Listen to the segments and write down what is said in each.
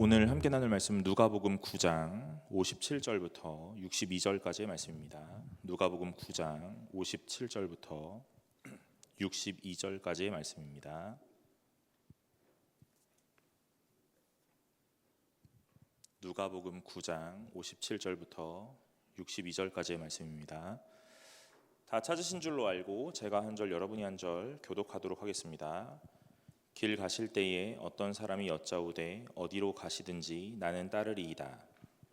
오늘 함께 나눌 말씀은 누가복음 9장 57절부터 62절까지의 말씀입니다. 누가복음 9장 57절부터 62절까지의 말씀입니다. 누가복음 9장 57절부터 62절까지의 말씀입니다. 다 찾으신 줄로 알고 제가 한 절 여러분이 한 절 교독하도록 하겠습니다. 길 가실 때에 어떤 사람이 여짜오되 어디로 가시든지 나는 따르리이다.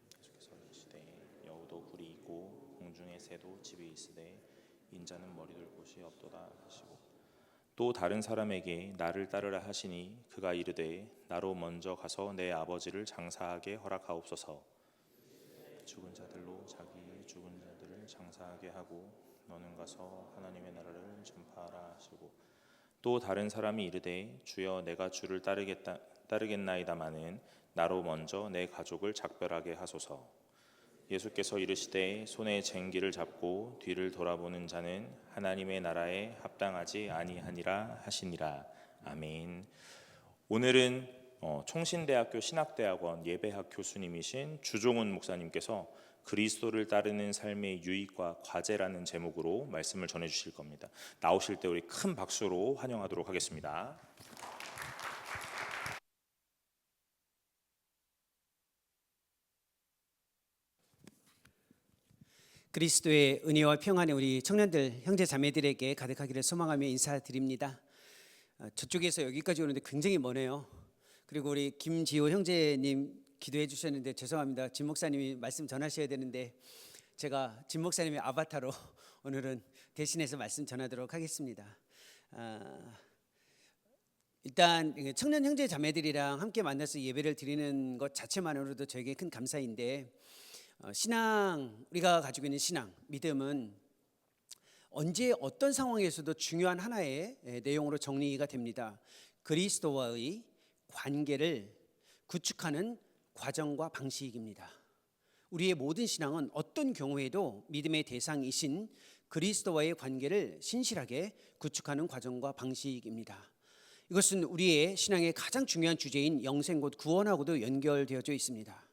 계속해서 이르시되 여우도 굴이 있고 공중의 새도 집이 있으되 인자는 머리 둘 곳이 없도다 하시고 또 다른 사람에게 나를 따르라 하시니 그가 이르되 나로 먼저 가서 내 아버지를 장사하게 허락하옵소서. 죽은 자들로 자기의 죽은 자들을 장사하게 하고 너는 가서 하나님의 나라를 전파하라 하시고 또 다른 사람이 이르되 주여 내가 주를 따르겠나이다마는 나로 먼저 내 가족을 작별하게 하소서. 예수께서 이르시되 손에 쟁기를 잡고 뒤를 돌아보는 자는 하나님의 나라에 합당하지 아니하니라 하시니라. 아멘. 오늘은 총신대학교 신학대학원 예배학 교수님이신 주종훈 목사님께서 그리스도를 따르는 삶의 유익과 과제라는 제목으로 말씀을 전해주실 겁니다. 나오실 때 우리 큰 박수로 환영하도록 하겠습니다. 그리스도의 은혜와 평안이 우리 청년들 형제 자매들에게 가득하기를 소망하며 인사드립니다. 저쪽에서 여기까지 오는데 굉장히 머네요. 그리고 우리 김지호 형제님 기도해 주셨는데 죄송합니다. 진 목사님이 말씀 전하셔야 되는데 제가 진 목사님의 아바타로 오늘은 대신해서 말씀 전하도록 하겠습니다. 일단 청년 형제 자매들이랑 함께 만나서 예배를 드리는 것 자체만으로도 저에게 큰 감사인데 신앙, 우리가 가지고 있는 신앙, 믿음은 언제 어떤 상황에서도 중요한 하나의 내용으로 정리가 됩니다. 그리스도와의 관계를 구축하는 과정과 방식입니다. 우리의 모든 신앙은 어떤 경우에도 믿음의 대상이신 그리스도와의 관계를 신실하게 구축하는 과정과 방식입니다. 이것은 우리의 신앙의 가장 중요한 주제인 영생 곧 구원하고도 연결되어져 있습니다.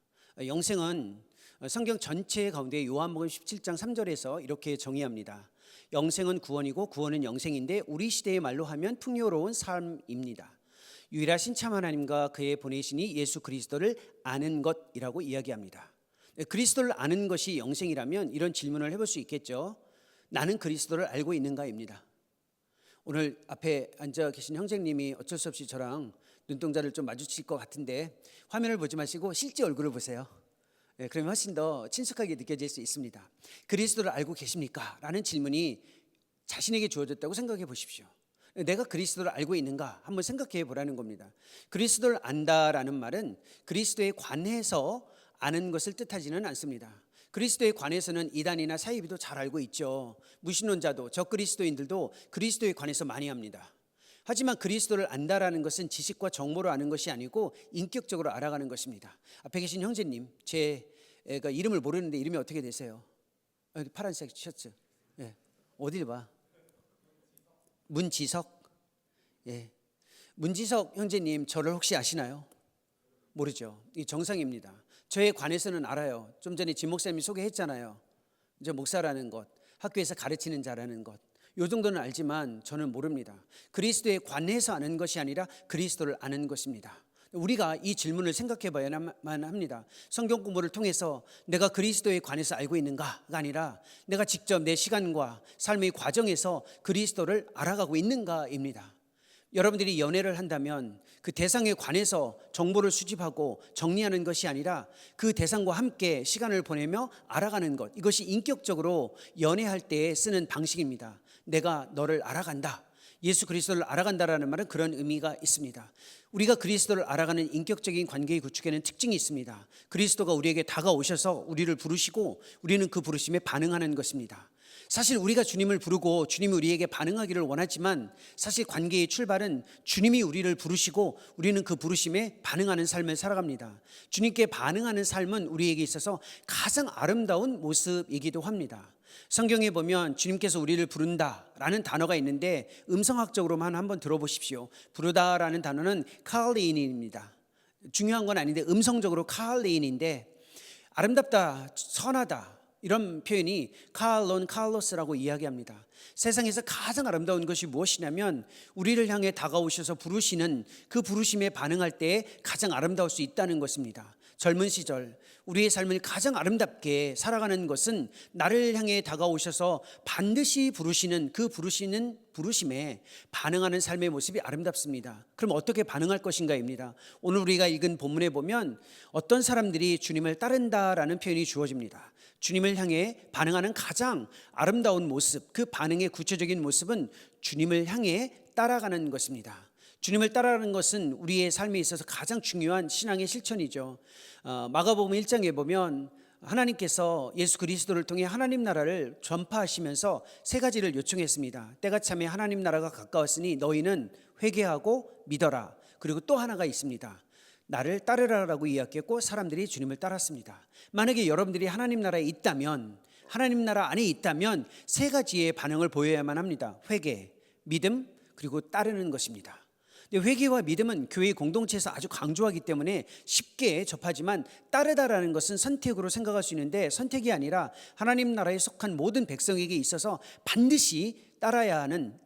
영생은 성경 전체 가운데 요한복음 17장 3절에서 이렇게 정의합니다. 영생은 구원이고 구원은 영생인데 우리 시대의 말로 하면 풍요로운 삶입니다. 유일하신 참 하나님과 그의 보내시니 예수 그리스도를 아는 것이라고 이야기합니다. 그리스도를 아는 것이 영생이라면 이런 질문을 해볼 수 있겠죠. 나는 그리스도를 알고 있는가입니다. 오늘 앞에 앉아 계신 형제님이 어쩔 수 없이 저랑 눈동자를 좀 마주칠 것 같은데 화면을 보지 마시고 실제 얼굴을 보세요. 그러면 훨씬 더 친숙하게 느껴질 수 있습니다. 그리스도를 알고 계십니까? 라는 질문이 자신에게 주어졌다고 생각해 보십시오. 내가 그리스도를 알고 있는가 한번 생각해 보라는 겁니다. 그리스도를 안다라는 말은 그리스도에 관해서 아는 것을 뜻하지는 않습니다. 그리스도에 관해서는 이단이나 사이비도 잘 알고 있죠. 무신론자도 적그리스도인들도 그리스도에 관해서 많이 합니다. 하지만 그리스도를 안다라는 것은 지식과 정보로 아는 것이 아니고 인격적으로 알아가는 것입니다. 앞에 계신 형제님, 제가 이름을 모르는데 이름이 어떻게 되세요? 파란색 셔츠. 어딜 봐? 문지석. 문지석 형제님 저를 혹시 아시나요? 모르죠. 이 정상입니다. 저에 관해서는 알아요. 좀 전에 진 목사님이 소개했잖아요. 저 목사라는 것, 학교에서 가르치는 자라는 것, 요 정도는 알지만 저는 모릅니다. 그리스도에 관해서 아는 것이 아니라 그리스도를 아는 것입니다. 우리가 이 질문을 생각해 봐야만 합니다. 성경 공부를 통해서 내가 그리스도에 관해서 알고 있는가가 아니라 내가 직접 내 시간과 삶의 과정에서 그리스도를 알아가고 있는가입니다. 여러분들이 연애를 한다면 그 대상에 관해서 정보를 수집하고 정리하는 것이 아니라 그 대상과 함께 시간을 보내며 알아가는 것, 이것이 인격적으로 연애할 때 쓰는 방식입니다. 내가 너를 알아간다. 예수 그리스도를 알아간다라는 말은 그런 의미가 있습니다. 우리가 그리스도를 알아가는 인격적인 관계의 구축에는 특징이 있습니다. 그리스도가 우리에게 다가오셔서 우리를 부르시고 우리는 그 부르심에 반응하는 것입니다. 사실 우리가 주님을 부르고 주님이 우리에게 반응하기를 원하지만 사실 관계의 출발은 주님이 우리를 부르시고 우리는 그 부르심에 반응하는 삶을 살아갑니다. 주님께 반응하는 삶은 우리에게 있어서 가장 아름다운 모습이기도 합니다. 성경에 보면 주님께서 우리를 부른다라는 단어가 있는데 음성학적으로만 한번 들어보십시오. 부르다라는 단어는 callin입니다. 중요한 건 아닌데 음성적으로 카알레인인데 아름답다, 선하다 이런 표현이 카알론 카알로스라고 이야기합니다. 세상에서 가장 아름다운 것이 무엇이냐면 우리를 향해 다가오셔서 부르시는 그 부르심에 반응할 때 가장 아름다울 수 있다는 것입니다. 젊은 시절 우리의 삶을 가장 아름답게 살아가는 것은 나를 향해 다가오셔서 반드시 부르시는 그 부르시는 부르심에 반응하는 삶의 모습이 아름답습니다. 그럼 어떻게 반응할 것인가입니다. 오늘 우리가 읽은 본문에 보면 어떤 사람들이 주님을 따른다라는 표현이 주어집니다. 주님을 향해 반응하는 가장 아름다운 모습, 그 반응의 구체적인 모습은 주님을 향해 따라가는 것입니다. 주님을 따라가는 것은 우리의 삶에 있어서 가장 중요한 신앙의 실천이죠. 마가복음 1장에 보면 하나님께서 예수 그리스도를 통해 하나님 나라를 전파하시면서 세 가지를 요청했습니다. 때가 차면 하나님 나라가 가까웠으니 너희는 회개하고 믿어라. 그리고 또 하나가 있습니다. 나를 따르라라고 이야기했고 사람들이 주님을 따랐습니다. 만약에 여러분들이 하나님 나라에 있다면, 하나님 나라 안에 있다면 세 가지의 반응을 보여야만 합니다. 회개, 믿음, 그리고 따르는 것입니다. 회개와 믿음은 교회 공동체에서 아주 강조하기 때문에 쉽게 접하지만 따르다라는 것은 선택으로 생각할 수 있는데 선택이 아니라 하나님 나라에 속한 모든 백성에게 있어서 반드시 따라야 하는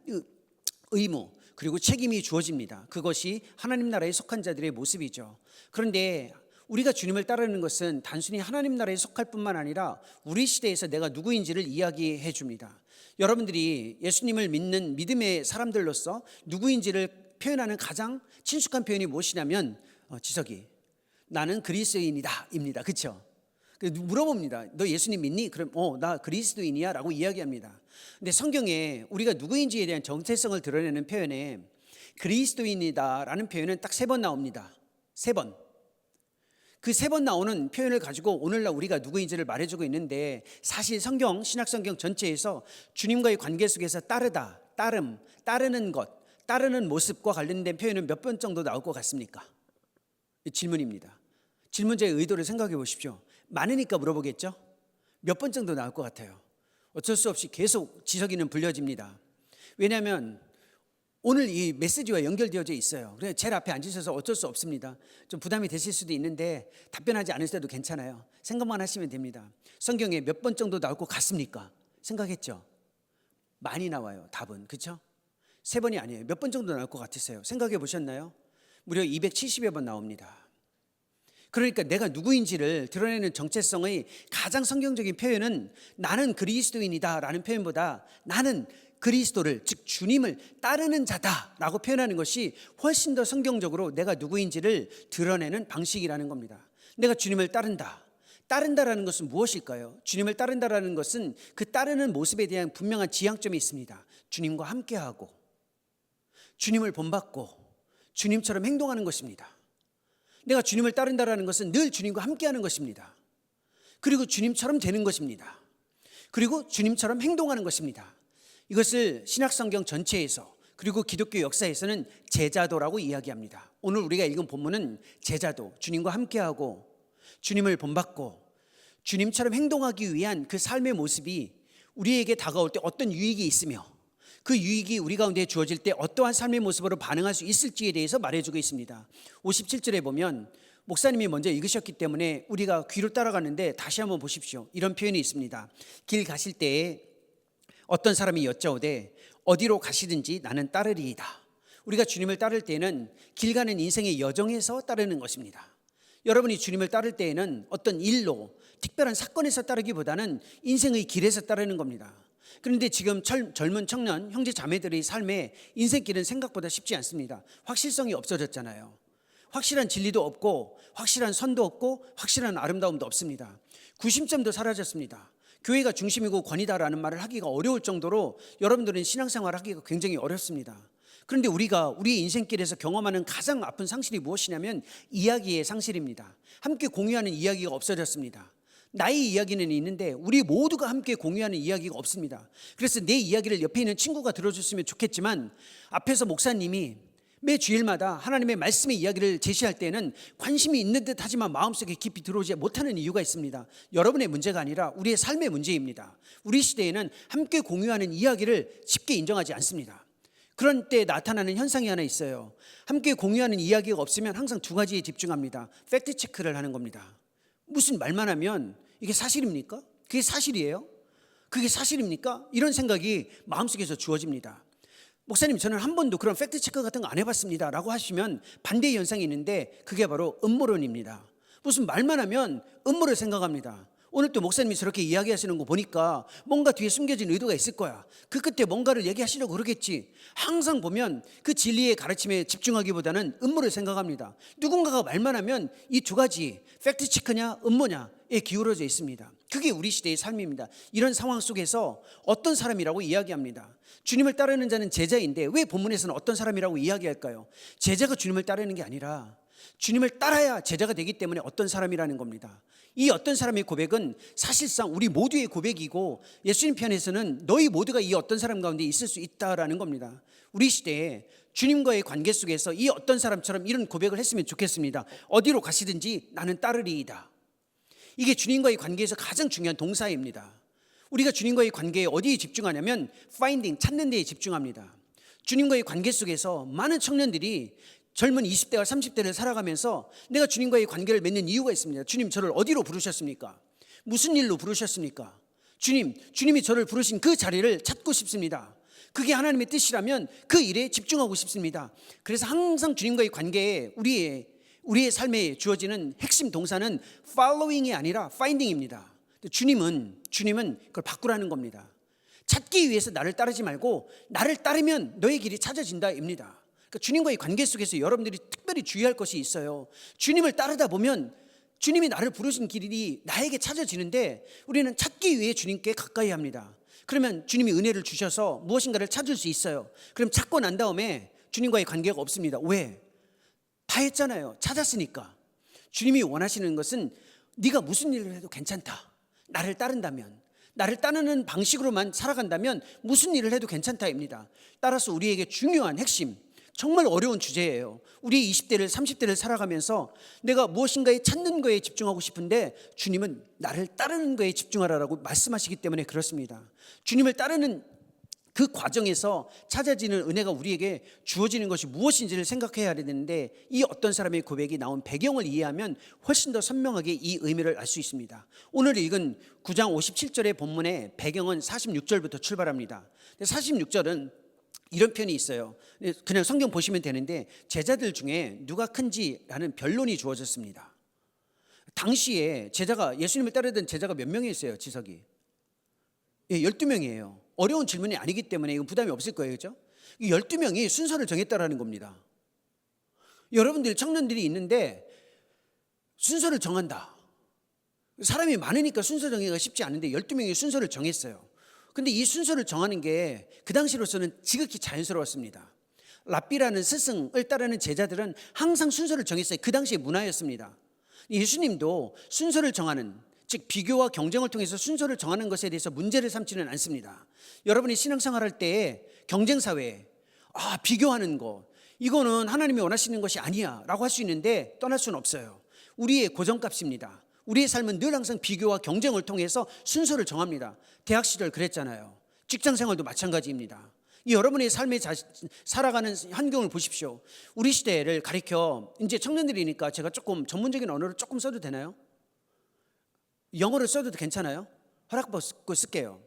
의무 그리고 책임이 주어집니다. 그것이 하나님 나라에 속한 자들의 모습이죠. 그런데 우리가 주님을 따르는 것은 단순히 하나님 나라에 속할 뿐만 아니라 우리 시대에서 내가 누구인지를 이야기해 줍니다. 여러분들이 예수님을 믿는 믿음의 사람들로서 누구인지를 표현하는 가장 친숙한 표현이 무엇이냐면 지석이 나는 그리스도인이다 입니다. 그렇죠? 물어봅니다. 너 예수님 믿니? 그럼 나 그리스도인이야 라고 이야기합니다. 근데 성경에 우리가 누구인지에 대한 정체성을 드러내는 표현에 그리스도인이다 라는 표현은 딱 3번 나옵니다. 3번. 그 3번 나오는 표현을 가지고 오늘날 우리가 누구인지를 말해주고 있는데 사실 성경, 신약성경 전체에서 주님과의 관계 속에서 따르다, 따름, 따르는 것, 따르는 모습과 관련된 표현은 몇 번 정도 나올 것 같습니까? 질문입니다. 질문자의 의도를 생각해 보십시오. 많으니까 물어보겠죠? 몇 번 정도 나올 것 같아요. 어쩔 수 없이 계속 지석이는 불려집니다. 왜냐하면 오늘 이 메시지와 연결되어져 있어요. 그래서 제일 앞에 앉으셔서 어쩔 수 없습니다. 좀 부담이 되실 수도 있는데 답변하지 않을 때도 괜찮아요. 생각만 하시면 됩니다. 성경에 몇 번 정도 나올 것 같습니까? 생각했죠? 많이 나와요. 답은. 그렇죠? 3번이 아니에요. 몇 번 정도 나올 것 같으세요? 생각해 보셨나요? 무려 270여 번 나옵니다. 그러니까 내가 누구인지를 드러내는 정체성의 가장 성경적인 표현은 나는 그리스도인이다 라는 표현보다 나는 그리스도를, 즉 주님을 따르는 자다라고 표현하는 것이 훨씬 더 성경적으로 내가 누구인지를 드러내는 방식이라는 겁니다. 내가 주님을 따른다. 따른다라는 것은 무엇일까요? 주님을 따른다라는 것은 그 따르는 모습에 대한 분명한 지향점이 있습니다. 주님과 함께하고 주님을 본받고 주님처럼 행동하는 것입니다. 내가 주님을 따른다라는 것은 늘 주님과 함께하는 것입니다. 그리고 주님처럼 되는 것입니다. 그리고 주님처럼 행동하는 것입니다. 이것을 신약성경 전체에서 그리고 기독교 역사에서는 제자도라고 이야기합니다. 오늘 우리가 읽은 본문은 제자도, 주님과 함께하고 주님을 본받고 주님처럼 행동하기 위한 그 삶의 모습이 우리에게 다가올 때 어떤 유익이 있으며 그 유익이 우리 가운데 주어질 때 어떠한 삶의 모습으로 반응할 수 있을지에 대해서 말해주고 있습니다. 57절에 보면 목사님이 먼저 읽으셨기 때문에 우리가 귀로 따라가는데 다시 한번 보십시오. 이런 표현이 있습니다. 길 가실 때에 어떤 사람이 여짜오되 어디로 가시든지 나는 따르리이다. 우리가 주님을 따를 때는 길 가는 인생의 여정에서 따르는 것입니다. 여러분이 주님을 따를 때에는 어떤 일로 특별한 사건에서 따르기보다는 인생의 길에서 따르는 겁니다. 그런데 지금 젊은 청년 형제 자매들의 삶에 인생길은 생각보다 쉽지 않습니다. 확실성이 없어졌잖아요. 확실한 진리도 없고 확실한 선도 없고 확실한 아름다움도 없습니다. 구심점도 사라졌습니다. 교회가 중심이고 권위다라는 말을 하기가 어려울 정도로 여러분들은 신앙생활을 하기가 굉장히 어렵습니다. 그런데 우리가 우리의 인생길에서 경험하는 가장 아픈 상실이 무엇이냐면 이야기의 상실입니다. 함께 공유하는 이야기가 없어졌습니다. 나의 이야기는 있는데 우리 모두가 함께 공유하는 이야기가 없습니다. 그래서 내 이야기를 옆에 있는 친구가 들어줬으면 좋겠지만 앞에서 목사님이 매 주일마다 하나님의 말씀의 이야기를 제시할 때는 관심이 있는 듯 하지만 마음속에 깊이 들어오지 못하는 이유가 있습니다. 여러분의 문제가 아니라 우리의 삶의 문제입니다. 우리 시대에는 함께 공유하는 이야기를 쉽게 인정하지 않습니다. 그런 때 나타나는 현상이 하나 있어요. 함께 공유하는 이야기가 없으면 항상 두 가지에 집중합니다. 팩트 체크를 하는 겁니다. 무슨 말만 하면 이게 사실입니까? 그게 사실이에요? 그게 사실입니까? 이런 생각이 마음속에서 주어집니다. 목사님, 저는 한 번도 그런 팩트 체크 같은 거 안 해봤습니다 라고 하시면 반대의 현상이 있는데, 그게 바로 음모론입니다. 무슨 말만 하면 음모를 생각합니다. 오늘 또 목사님이 저렇게 이야기하시는 거 보니까 뭔가 뒤에 숨겨진 의도가 있을 거야. 그 끝에 뭔가를 얘기하시려고 그러겠지. 항상 보면 그 진리의 가르침에 집중하기보다는 음모를 생각합니다. 누군가가 말만 하면 이 두 가지, 팩트 체크냐 음모냐에 기울어져 있습니다. 그게 우리 시대의 삶입니다. 이런 상황 속에서 어떤 사람이라고 이야기합니다. 주님을 따르는 자는 제자인데 왜 본문에서는 어떤 사람이라고 이야기할까요? 제자가 주님을 따르는 게 아니라 주님을 따라야 제자가 되기 때문에 어떤 사람이라는 겁니다. 이 어떤 사람의 고백은 사실상 우리 모두의 고백이고, 예수님 편에서는 너희 모두가 이 어떤 사람 가운데 있을 수 있다라는 겁니다. 우리 시대에 주님과의 관계 속에서 이 어떤 사람처럼 이런 고백을 했으면 좋겠습니다. 어디로 가시든지 나는 따르리이다. 이게 주님과의 관계에서 가장 중요한 동사입니다. 우리가 주님과의 관계에 어디에 집중하냐면 finding, 찾는 데에 집중합니다. 주님과의 관계 속에서 많은 청년들이 젊은 20대와 30대를 살아가면서 내가 주님과의 관계를 맺는 이유가 있습니다. 주님, 저를 어디로 부르셨습니까? 무슨 일로 부르셨습니까? 주님이 저를 부르신 그 자리를 찾고 싶습니다. 그게 하나님의 뜻이라면 그 일에 집중하고 싶습니다. 그래서 항상 주님과의 관계에 우리의 삶에 주어지는 핵심 동사는 following이 아니라 finding입니다. 주님은 그걸 바꾸라는 겁니다. 찾기 위해서 나를 따르지 말고 나를 따르면 너의 길이 찾아진다입니다. 그러니까 주님과의 관계 속에서 여러분들이 특별히 주의할 것이 있어요. 주님을 따르다 보면 주님이 나를 부르신 길이 나에게 찾아지는데, 우리는 찾기 위해 주님께 가까이 합니다. 그러면 주님이 은혜를 주셔서 무엇인가를 찾을 수 있어요. 그럼 찾고 난 다음에 주님과의 관계가 없습니다. 왜? 다 했잖아요. 찾았으니까. 주님이 원하시는 것은 네가 무슨 일을 해도 괜찮다. 나를 따른다면, 나를 따르는 방식으로만 살아간다면 무슨 일을 해도 괜찮다입니다. 따라서 우리에게 중요한 핵심, 정말 어려운 주제예요. 우리 20대를 30대를 살아가면서 내가 무엇인가에 찾는 거에 집중하고 싶은데 주님은 나를 따르는 거에 집중하라고 말씀하시기 때문에 그렇습니다. 주님을 따르는 그 과정에서 찾아지는 은혜가 우리에게 주어지는 것이 무엇인지를 생각해야 되는데, 이 어떤 사람의 고백이 나온 배경을 이해하면 훨씬 더 선명하게 이 의미를 알 수 있습니다. 오늘 읽은 9장 57절의 본문의 배경은 46절부터 출발합니다. 46절은 이런 편이 있어요. 그냥 성경 보시면 되는데, 제자들 중에 누가 큰지라는 변론이 주어졌습니다. 당시에 예수님을 따르던 제자가 몇 명이었어요? 지석이 12명이에요. 어려운 질문이 아니기 때문에 이건 부담이 없을 거예요. 그렇죠? 12명이 순서를 정했다라는 겁니다. 여러분들 청년들이 있는데 순서를 정한다. 사람이 많으니까 순서 정하기가 쉽지 않은데 12명이 순서를 정했어요. 근데 이 순서를 정하는 게 그 당시로서는 지극히 자연스러웠습니다. 랍비라는 스승을 따르는 제자들은 항상 순서를 정했어요. 그 당시의 문화였습니다. 예수님도 순서를 정하는, 즉 비교와 경쟁을 통해서 순서를 정하는 것에 대해서 문제를 삼지는 않습니다. 여러분이 신앙생활할 때 경쟁사회에 비교하는 거, 이거는 하나님이 원하시는 것이 아니야 라고 할 수 있는데 떠날 수는 없어요. 우리의 고정값입니다. 우리의 삶은 늘 항상 비교와 경쟁을 통해서 순서를 정합니다. 대학 시절 그랬잖아요. 직장 생활도 마찬가지입니다. 여러분의 삶에 살아가는 환경을 보십시오. 우리 시대를 가리켜, 이제 청년들이니까 제가 조금 전문적인 언어를 조금 써도 되나요? 영어를 써도 괜찮아요? 허락받고 쓸게요.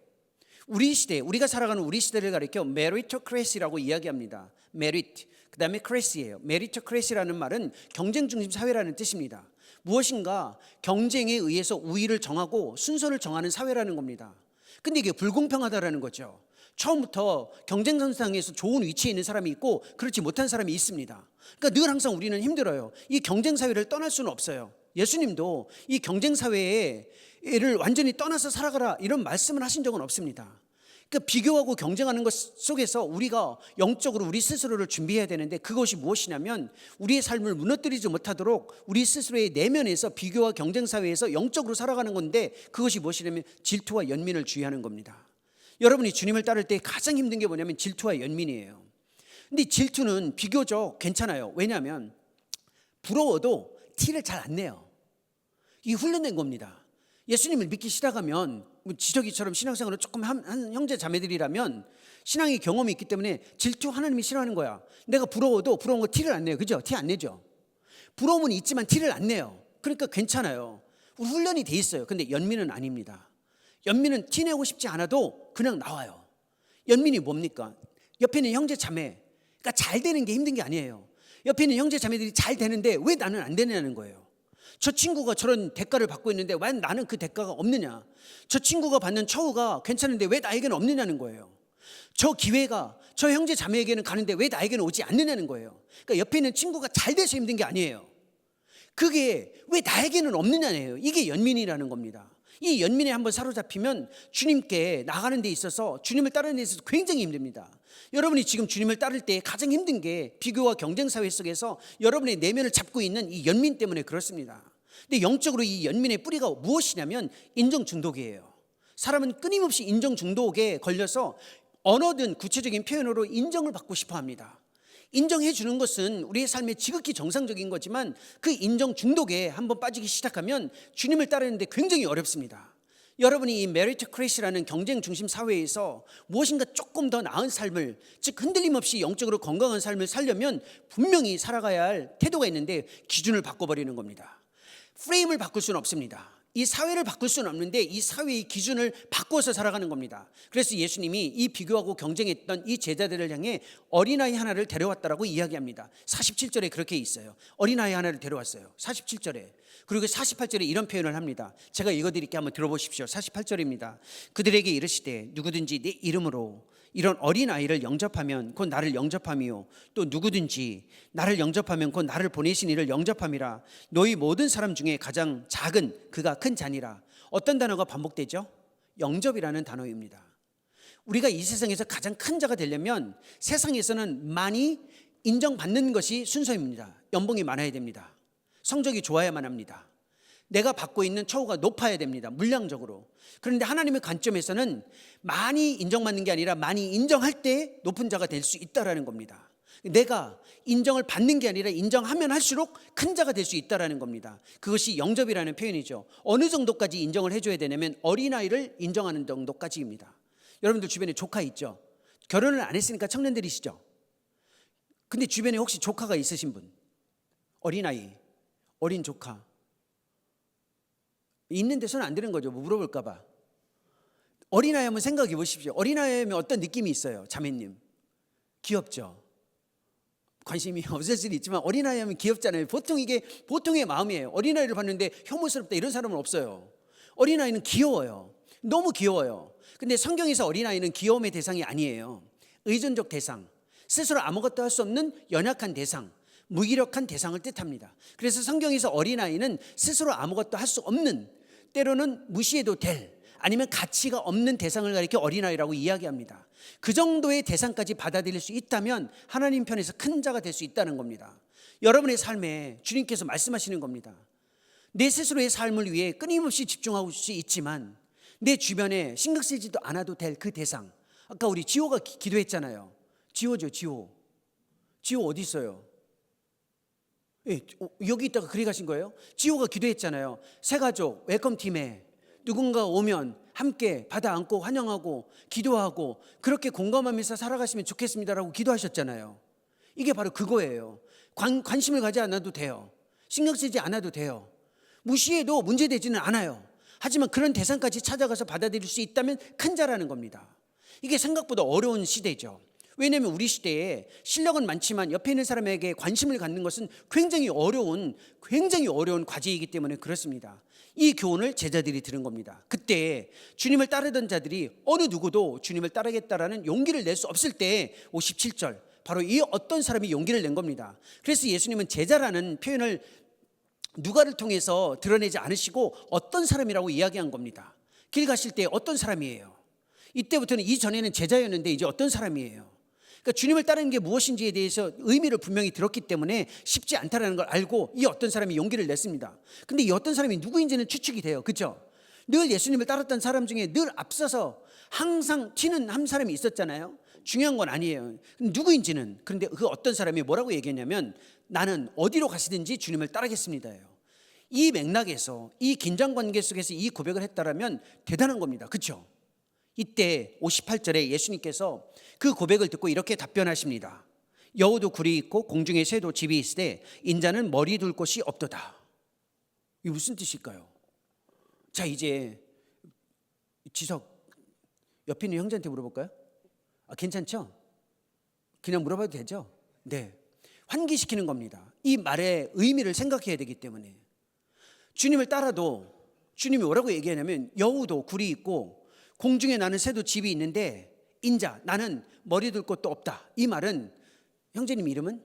우리 시대, 우리가 살아가는 우리 시대를 가리켜 meritocracy라고 이야기합니다. merit, 그 다음에 cracy예요. meritocracy라는 말은 경쟁 중심 사회라는 뜻입니다. 무엇인가 경쟁에 의해서 우위를 정하고 순서를 정하는 사회라는 겁니다. 근데 이게 불공평하다라는 거죠. 처음부터 경쟁선상에서 좋은 위치에 있는 사람이 있고 그렇지 못한 사람이 있습니다. 그러니까 늘 항상 우리는 힘들어요. 이 경쟁사회를 떠날 수는 없어요. 예수님도 이 경쟁사회를 완전히 떠나서 살아가라 이런 말씀을 하신 적은 없습니다. 그러니까 비교하고 경쟁하는 것 속에서 우리가 영적으로 우리 스스로를 준비해야 되는데, 그것이 무엇이냐면 우리의 삶을 무너뜨리지 못하도록 우리 스스로의 내면에서 비교와 경쟁사회에서 영적으로 살아가는 건데, 그것이 무엇이냐면 질투와 연민을 주의하는 겁니다. 여러분이 주님을 따를 때 가장 힘든 게 뭐냐면 질투와 연민이에요. 근데 질투는 비교적 괜찮아요. 왜냐하면 부러워도 티를 잘 안 내요. 이게 훈련된 겁니다. 예수님을 믿기 시작하면 뭐 지저귀처럼 신앙생활을 조금 한 형제 자매들이라면 신앙의 경험이 있기 때문에 질투 하나님이 싫어하는 거야. 내가 부러워도 부러운 거 티를 안 내요. 그죠? 티 안 내죠. 부러움은 있지만 티를 안 내요. 그러니까 괜찮아요. 우리 훈련이 돼 있어요. 근데 연민은 아닙니다. 연민은 티 내고 싶지 않아도 그냥 나와요. 연민이 뭡니까? 옆에 있는 형제 자매, 그러니까 잘 되는 게 힘든 게 아니에요. 옆에 있는 형제 자매들이 잘 되는데 왜 나는 안 되냐는 거예요. 저 친구가 저런 대가를 받고 있는데 왜 나는 그 대가가 없느냐. 저 친구가 받는 처우가 괜찮은데 왜 나에게는 없느냐는 거예요. 저 기회가 저 형제 자매에게는 가는데 왜 나에게는 오지 않느냐는 거예요. 그러니까 옆에 있는 친구가 잘 돼서 힘든 게 아니에요. 그게 왜 나에게는 없느냐예요. 이게 연민이라는 겁니다. 이 연민에 한번 사로잡히면 주님께 나가는 데 있어서 주님을 따르는 데 있어서 굉장히 힘듭니다. 여러분이 지금 주님을 따를 때 가장 힘든 게 비교와 경쟁 사회 속에서 여러분의 내면을 잡고 있는 이 연민 때문에 그렇습니다. 근데 영적으로 이 연민의 뿌리가 무엇이냐면 인정 중독이에요. 사람은 끊임없이 인정 중독에 걸려서 언어든 구체적인 표현으로 인정을 받고 싶어 합니다. 인정해 주는 것은 우리의 삶에 지극히 정상적인 거지만 그 인정 중독에 한번 빠지기 시작하면 주님을 따르는데 굉장히 어렵습니다. 여러분이 이 메리토크래시라는 경쟁 중심 사회에서 무엇인가 조금 더 나은 삶을, 즉 흔들림 없이 영적으로 건강한 삶을 살려면 분명히 살아가야 할 태도가 있는데 기준을 바꿔버리는 겁니다. 프레임을 바꿀 수는 없습니다. 이 사회를 바꿀 수는 없는데 이 사회의 기준을 바꿔서 살아가는 겁니다. 그래서 예수님이 이 비교하고 경쟁했던 이 제자들을 향해 어린아이 하나를 데려왔다라고 이야기합니다. 47절에 그렇게 있어요. 어린아이 하나를 데려왔어요. 47절에. 그리고 48절에 이런 표현을 합니다. 제가 읽어드릴게요. 한번 들어보십시오. 48절입니다. 그들에게 이르시되 누구든지 내 이름으로 이런 어린아이를 영접하면 곧 나를 영접함이요 또 누구든지 나를 영접하면 곧 나를 보내신 이를 영접함이라. 너희 모든 사람 중에 가장 작은 그가 큰 자니라. 어떤 단어가 반복되죠? 영접이라는 단어입니다. 우리가 이 세상에서 가장 큰 자가 되려면 세상에서는 많이 인정받는 것이 순서입니다. 연봉이 많아야 됩니다. 성적이 좋아야만 합니다. 내가 받고 있는 처우가 높아야 됩니다. 물량적으로. 그런데 하나님의 관점에서는 많이 인정받는 게 아니라 많이 인정할 때 높은 자가 될 수 있다라는 겁니다. 내가 인정을 받는 게 아니라 인정하면 할수록 큰 자가 될 수 있다라는 겁니다. 그것이 영접이라는 표현이죠. 어느 정도까지 인정을 해줘야 되냐면 어린아이를 인정하는 정도까지입니다. 여러분들 주변에 조카 있죠? 결혼을 안 했으니까 청년들이시죠? 근데 주변에 혹시 조카가 있으신 분? 어린아이, 어린 조카 있는데 손 안 드는 거죠. 뭐 물어볼까 봐. 어린아이 한번 생각해 보십시오. 어린아이 하면 어떤 느낌이 있어요? 자매님 귀엽죠? 관심이 없을 수도 있지만 어린아이 하면 귀엽잖아요. 보통 이게 보통의 마음이에요. 어린아이를 봤는데 혐오스럽다 이런 사람은 없어요. 어린아이는 귀여워요. 너무 귀여워요. 근데 성경에서 어린아이는 귀여움의 대상이 아니에요. 의존적 대상, 스스로 아무것도 할 수 없는 연약한 대상, 무기력한 대상을 뜻합니다. 그래서 성경에서 어린아이는 스스로 아무것도 할 수 없는, 때로는 무시해도 될, 아니면 가치가 없는 대상을 가리켜 어린아이라고 이야기합니다. 그 정도의 대상까지 받아들일 수 있다면 하나님 편에서 큰 자가 될 수 있다는 겁니다. 여러분의 삶에 주님께서 말씀하시는 겁니다. 내 스스로의 삶을 위해 끊임없이 집중하고 수 있지만 내 주변에 신경 쓰지도 않아도 될 그 대상. 아까 우리 지호가 기도했잖아요. 지호죠, 지호. 지호 어디 있어요? 예, 여기 있다가 그리 가신 거예요? 지호가 기도했잖아요. 새가족 웰컴팀에 누군가 오면 함께 받아 안고 환영하고 기도하고 그렇게 공감하면서 살아가시면 좋겠습니다라고 기도하셨잖아요. 이게 바로 그거예요. 관심을 가지 않아도 돼요. 신경 쓰지 않아도 돼요. 무시해도 문제되지는 않아요. 하지만 그런 대상까지 찾아가서 받아들일 수 있다면 큰 자라는 겁니다. 이게 생각보다 어려운 시대죠. 왜냐하면 우리 시대에 실력은 많지만 옆에 있는 사람에게 관심을 갖는 것은 굉장히 어려운 과제이기 때문에 그렇습니다. 이 교훈을 제자들이 들은 겁니다. 그때 주님을 따르던 자들이 어느 누구도 주님을 따르겠다라는 용기를 낼 수 없을 때 57절 바로 이 어떤 사람이 용기를 낸 겁니다. 그래서 예수님은 제자라는 표현을 누가를 통해서 드러내지 않으시고 어떤 사람이라고 이야기한 겁니다. 길 가실 때 어떤 사람이에요? 이때부터는 이전에는 제자였는데 이제 어떤 사람이에요? 그러니까 주님을 따르는 게 무엇인지에 대해서 의미를 분명히 들었기 때문에 쉽지 않다는 걸 알고 이 어떤 사람이 용기를 냈습니다. 근데 이 어떤 사람이 누구인지는 추측이 돼요. 그렇죠? 늘 예수님을 따랐던 사람 중에 늘 앞서서 항상 튀는 한 사람이 있었잖아요. 중요한 건 아니에요. 누구인지는. 그런데 그 어떤 사람이 뭐라고 얘기했냐면 나는 어디로 가시든지 주님을 따르겠습니다예요. 이 맥락에서 이 긴장 관계 속에서 이 고백을 했다라면 대단한 겁니다. 그렇죠? 이때 58절에 예수님께서 그 고백을 듣고 이렇게 답변하십니다. 여우도 굴이 있고 공중에 새도 집이 있으되 인자는 머리 둘 곳이 없도다. 이게 무슨 뜻일까요? 자, 이제 지석 옆에 있는 형제한테 물어볼까요? 괜찮죠? 그냥 물어봐도 되죠? 네. 환기시키는 겁니다. 이 말의 의미를 생각해야 되기 때문에. 주님을 따라도 주님이 뭐라고 얘기하냐면 여우도 굴이 있고 공중에 나는 새도 집이 있는데 인자 나는 머리 둘 곳도 없다. 이 말은 형제님 이름은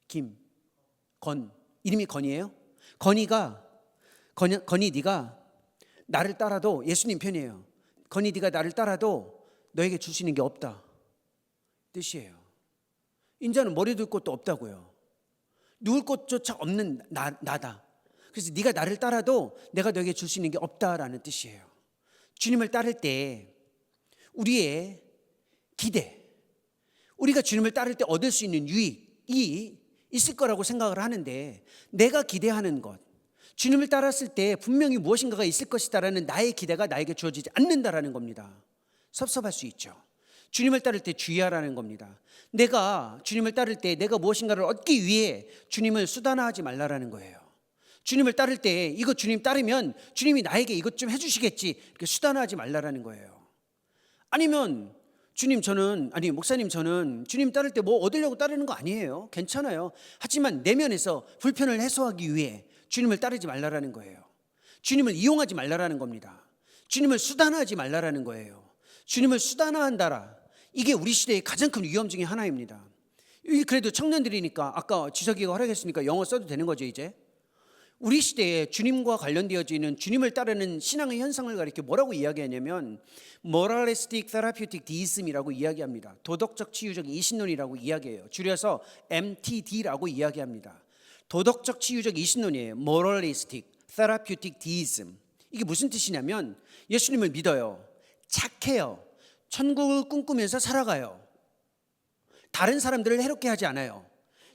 김건 이름이 건이에요. 건이 네가 나를 따라도 예수님 편이에요. 건이 네가 나를 따라도 너에게 줄 수 있는 게 없다 뜻이에요. 인자는 머리 둘 곳도 없다고요. 누울 곳조차 없는 나다. 그래서 네가 나를 따라도 내가 너에게 줄 수 있는 게 없다라는 뜻이에요. 주님을 따를 때 우리의 기대, 우리가 주님을 따를 때 얻을 수 있는 유익이 있을 거라고 생각을 하는데 내가 기대하는 것, 주님을 따랐을 때 분명히 무엇인가가 있을 것이다라는 나의 기대가 나에게 주어지지 않는다라는 겁니다. 섭섭할 수 있죠. 주님을 따를 때 주의하라는 겁니다. 내가 주님을 따를 때 내가 무엇인가를 얻기 위해 주님을 수단화하지 말라라는 거예요. 주님을 따를 때 이거 주님 따르면 주님이 나에게 이것 좀 해주시겠지 이렇게 수단화하지 말라라는 거예요. 아니면 목사님 저는 주님 따를 때 뭐 얻으려고 따르는 거 아니에요. 괜찮아요. 하지만 내면에서 불편을 해소하기 위해 주님을 따르지 말라라는 거예요. 주님을 이용하지 말라라는 겁니다. 주님을 수단화하지 말라라는 거예요. 주님을 수단화한다라. 이게 우리 시대의 가장 큰 위험 중에 하나입니다. 그래도 청년들이니까 아까 지석이가 허락했으니까 영어 써도 되는 거죠 이제. 우리 시대에 주님과 관련되어지는 주님을 따르는 신앙의 현상을 가리켜 뭐라고 이야기하냐면 Moralistic Therapeutic Deism이라고 이야기합니다. 도덕적 치유적 이신론이라고 이야기해요. 줄여서 MTD라고 이야기합니다. 도덕적 치유적 이신론이에요. Moralistic Therapeutic Deism. 이게 무슨 뜻이냐면 예수님을 믿어요. 착해요. 천국을 꿈꾸면서 살아가요. 다른 사람들을 해롭게 하지 않아요.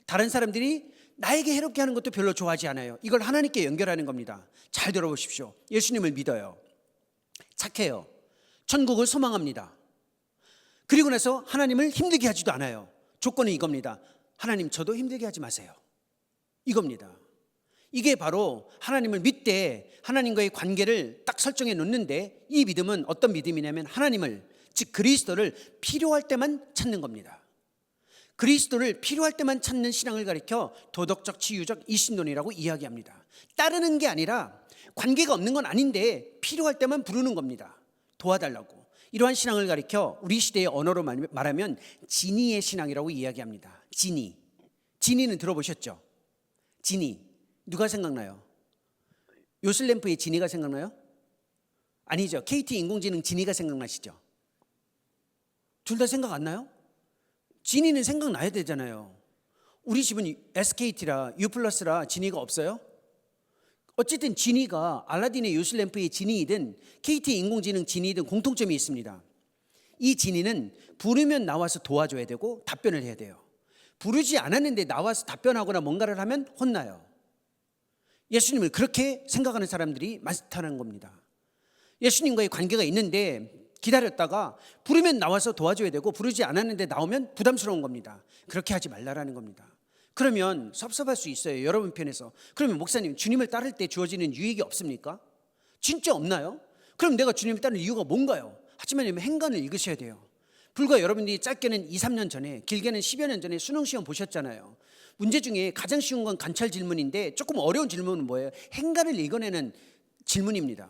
다른 사람들이 나에게 해롭게 하는 것도 별로 좋아하지 않아요. 이걸 하나님께 연결하는 겁니다. 잘 들어보십시오. 예수님을 믿어요. 착해요. 천국을 소망합니다. 그리고 나서 하나님을 힘들게 하지도 않아요. 조건은 이겁니다. 하나님 저도 힘들게 하지 마세요. 이겁니다. 이게 바로 하나님을 믿되 하나님과의 관계를 딱 설정해 놓는데 이 믿음은 어떤 믿음이냐면 하나님을 즉 그리스도를 필요할 때만 찾는 겁니다. 그리스도를 필요할 때만 찾는 신앙을 가리켜 도덕적 치유적 이신론이라고 이야기합니다. 따르는 게 아니라 관계가 없는 건 아닌데 필요할 때만 부르는 겁니다. 도와달라고. 이러한 신앙을 가리켜 우리 시대의 언어로 말하면 지니의 신앙이라고 이야기합니다. 지니는 들어보셨죠? 지니 누가 생각나요? 요슬램프의 지니가 생각나요? 아니죠. KT 인공지능 지니가 생각나시죠? 둘 다 생각 안 나요? 지니는 생각나야 되잖아요. 우리 집은 SKT라 U+라 지니가 없어요? 어쨌든 지니가 알라딘의 요슬램프의 지니이든 KT 인공지능 지니이든 공통점이 있습니다. 이 지니는 부르면 나와서 도와줘야 되고 답변을 해야 돼요. 부르지 않았는데 나와서 답변하거나 뭔가를 하면 혼나요. 예수님을 그렇게 생각하는 사람들이 많다는 겁니다. 예수님과의 관계가 있는데 기다렸다가 부르면 나와서 도와줘야 되고 부르지 않았는데 나오면 부담스러운 겁니다. 그렇게 하지 말라라는 겁니다. 그러면 섭섭할 수 있어요. 여러분 편에서. 그러면 목사님 주님을 따를 때 주어지는 유익이 없습니까? 진짜 없나요? 그럼 내가 주님을 따르는 이유가 뭔가요? 하지만 행간을 읽으셔야 돼요. 불과 여러분들이 짧게는 2, 3년 전에 길게는 10여 년 전에 수능시험 보셨잖아요. 문제 중에 가장 쉬운 건 관찰 질문인데 조금 어려운 질문은 뭐예요? 행간을 읽어내는 질문입니다.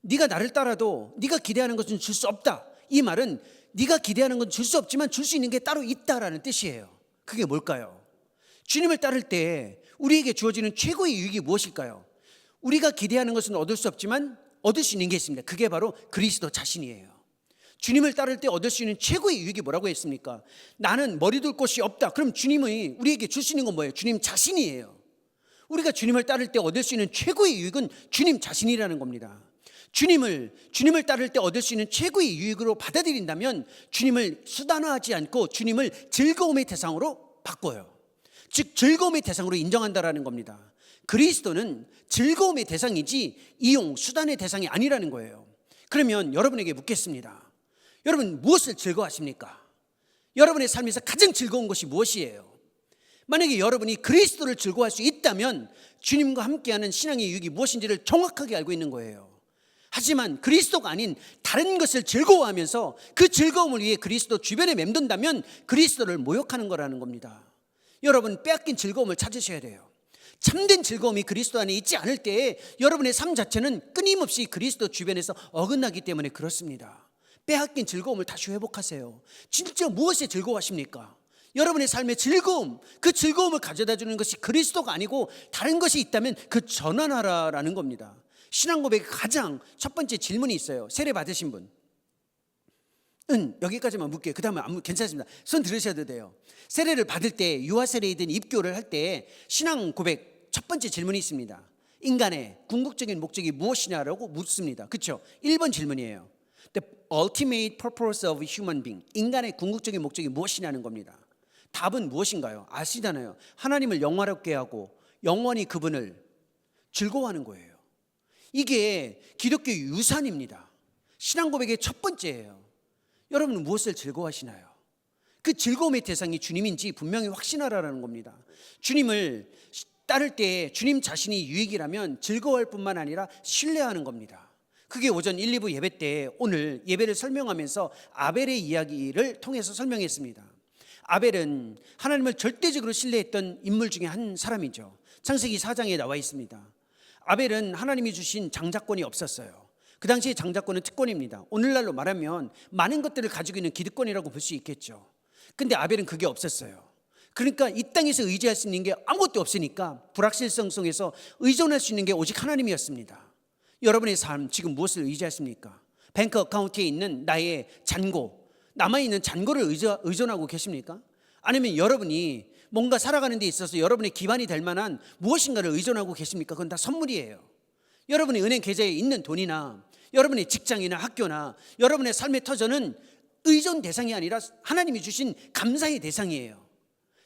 네가 나를 따라도 네가 기대하는 것은 줄 수 없다. 이 말은 네가 기대하는 건 줄 수 없지만 줄 수 있는 게 따로 있다라는 뜻이에요. 그게 뭘까요? 주님을 따를 때 우리에게 주어지는 최고의 유익이 무엇일까요? 우리가 기대하는 것은 얻을 수 없지만 얻을 수 있는 게 있습니다. 그게 바로 그리스도 자신이에요. 주님을 따를 때 얻을 수 있는 최고의 유익이 뭐라고 했습니까? 나는 머리 둘 곳이 없다. 그럼 주님이 우리에게 줄 수 있는 건 뭐예요? 주님 자신이에요. 우리가 주님을 따를 때 얻을 수 있는 최고의 유익은 주님 자신이라는 겁니다. 주님을 따를 때 얻을 수 있는 최고의 유익으로 받아들인다면 주님을 수단화하지 않고 주님을 즐거움의 대상으로 바꿔요. 즉 즐거움의 대상으로 인정한다라는 겁니다. 그리스도는 즐거움의 대상이지 이용, 수단의 대상이 아니라는 거예요. 그러면 여러분에게 묻겠습니다. 여러분 무엇을 즐거워하십니까? 여러분의 삶에서 가장 즐거운 것이 무엇이에요? 만약에 여러분이 그리스도를 즐거워할 수 있다면 주님과 함께하는 신앙의 유익이 무엇인지를 정확하게 알고 있는 거예요. 하지만 그리스도가 아닌 다른 것을 즐거워하면서 그 즐거움을 위해 그리스도 주변에 맴돈다면 그리스도를 모욕하는 거라는 겁니다. 여러분 빼앗긴 즐거움을 찾으셔야 돼요. 참된 즐거움이 그리스도 안에 있지 않을 때에 여러분의 삶 자체는 끊임없이 그리스도 주변에서 어긋나기 때문에 그렇습니다. 빼앗긴 즐거움을 다시 회복하세요. 진짜 무엇에 즐거워하십니까? 여러분의 삶의 즐거움, 그 즐거움을 가져다 주는 것이 그리스도가 아니고 다른 것이 있다면 그 전환하라라는 겁니다. 신앙 고백의 가장 첫 번째 질문이 있어요. 세례 받으신 분? 여기까지만 묻게요. 그 다음에 괜찮습니다. 손 들으셔도 돼요. 세례를 받을 때, 유아 세례이든 입교를 할 때 신앙 고백 첫 번째 질문이 있습니다. 인간의 궁극적인 목적이 무엇이냐라고 묻습니다. 그렇죠? 1번 질문이에요. The ultimate purpose of human being. 인간의 궁극적인 목적이 무엇이냐는 겁니다. 답은 무엇인가요? 아시잖아요. 하나님을 영화롭게 하고 영원히 그분을 즐거워하는 거예요. 이게 기독교 유산입니다. 신앙 고백의 첫 번째예요. 여러분은 무엇을 즐거워하시나요? 그 즐거움의 대상이 주님인지 분명히 확신하라는 겁니다. 주님을 따를 때 주님 자신이 유익이라면 즐거워할 뿐만 아니라 신뢰하는 겁니다. 그게 오전 1, 2부 예배 때 오늘 예배를 설명하면서 아벨의 이야기를 통해서 설명했습니다. 아벨은 하나님을 절대적으로 신뢰했던 인물 중에 한 사람이죠. 창세기 4장에 나와 있습니다. 아벨은 하나님이 주신 장자권이 없었어요. 그 당시에 장자권은 특권입니다. 오늘날로 말하면 많은 것들을 가지고 있는 기득권이라고 볼 수 있겠죠. 근데 아벨은 그게 없었어요. 그러니까 이 땅에서 의지할 수 있는 게 아무것도 없으니까 불확실성 속에서 의존할 수 있는 게 오직 하나님이었습니다. 여러분의 삶 지금 무엇을 의지하십니까? 뱅크 어카운트에 있는 나의 잔고, 남아있는 잔고를 의존하고 계십니까? 아니면 여러분이 뭔가 살아가는 데 있어서 여러분의 기반이 될 만한 무엇인가를 의존하고 계십니까? 그건 다 선물이에요. 여러분의 은행 계좌에 있는 돈이나 여러분의 직장이나 학교나 여러분의 삶의 터전은 의존 대상이 아니라 하나님이 주신 감사의 대상이에요.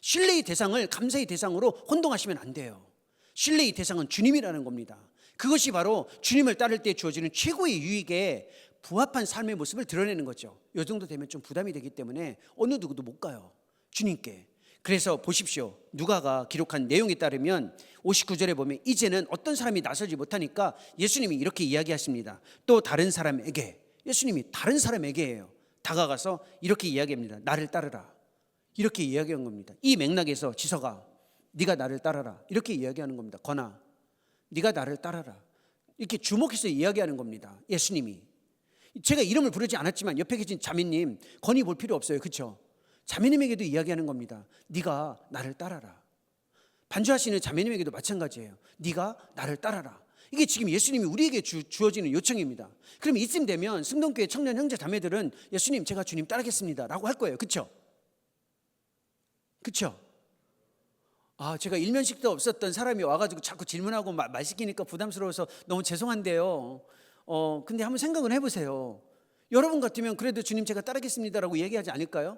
신뢰의 대상을 감사의 대상으로 혼동하시면 안 돼요. 신뢰의 대상은 주님이라는 겁니다. 그것이 바로 주님을 따를 때 주어지는 최고의 유익에 부합한 삶의 모습을 드러내는 거죠. 이 정도 되면 좀 부담이 되기 때문에 어느 누구도 못 가요. 주님께. 그래서 보십시오. 누가가 기록한 내용에 따르면 59절에 보면 이제는 어떤 사람이 나서지 못하니까 예수님이 이렇게 이야기하십니다. 또 다른 사람에게, 예수님이 다른 사람에게예요. 다가가서 이렇게 이야기합니다. 나를 따르라. 이렇게 이야기한 겁니다. 이 맥락에서 지서가 네가 나를 따라라. 이렇게 이야기하는 겁니다. 건아, 네가 나를 따라라. 이렇게 주목해서 이야기하는 겁니다. 예수님이. 제가 이름을 부르지 않았지만 옆에 계신 자매님 건의 볼 필요 없어요. 그렇죠? 자매님에게도 이야기하는 겁니다. 네가 나를 따라라. 반주하시는 자매님에게도 마찬가지예요. 네가 나를 따라라. 이게 지금 예수님이 우리에게 주어지는 요청입니다. 그럼 이쯤 되면 승동교회 청년 형제 자매들은 예수님 제가 주님 따르겠습니다 라고 할 거예요. 그렇죠? 그렇죠? 제가 일면식도 없었던 사람이 와가지고 자꾸 질문하고 말 시키니까 부담스러워서 너무 죄송한데요. 근데 한번 생각을 해보세요. 여러분 같으면 그래도 주님 제가 따르겠습니다라고 얘기하지 않을까요?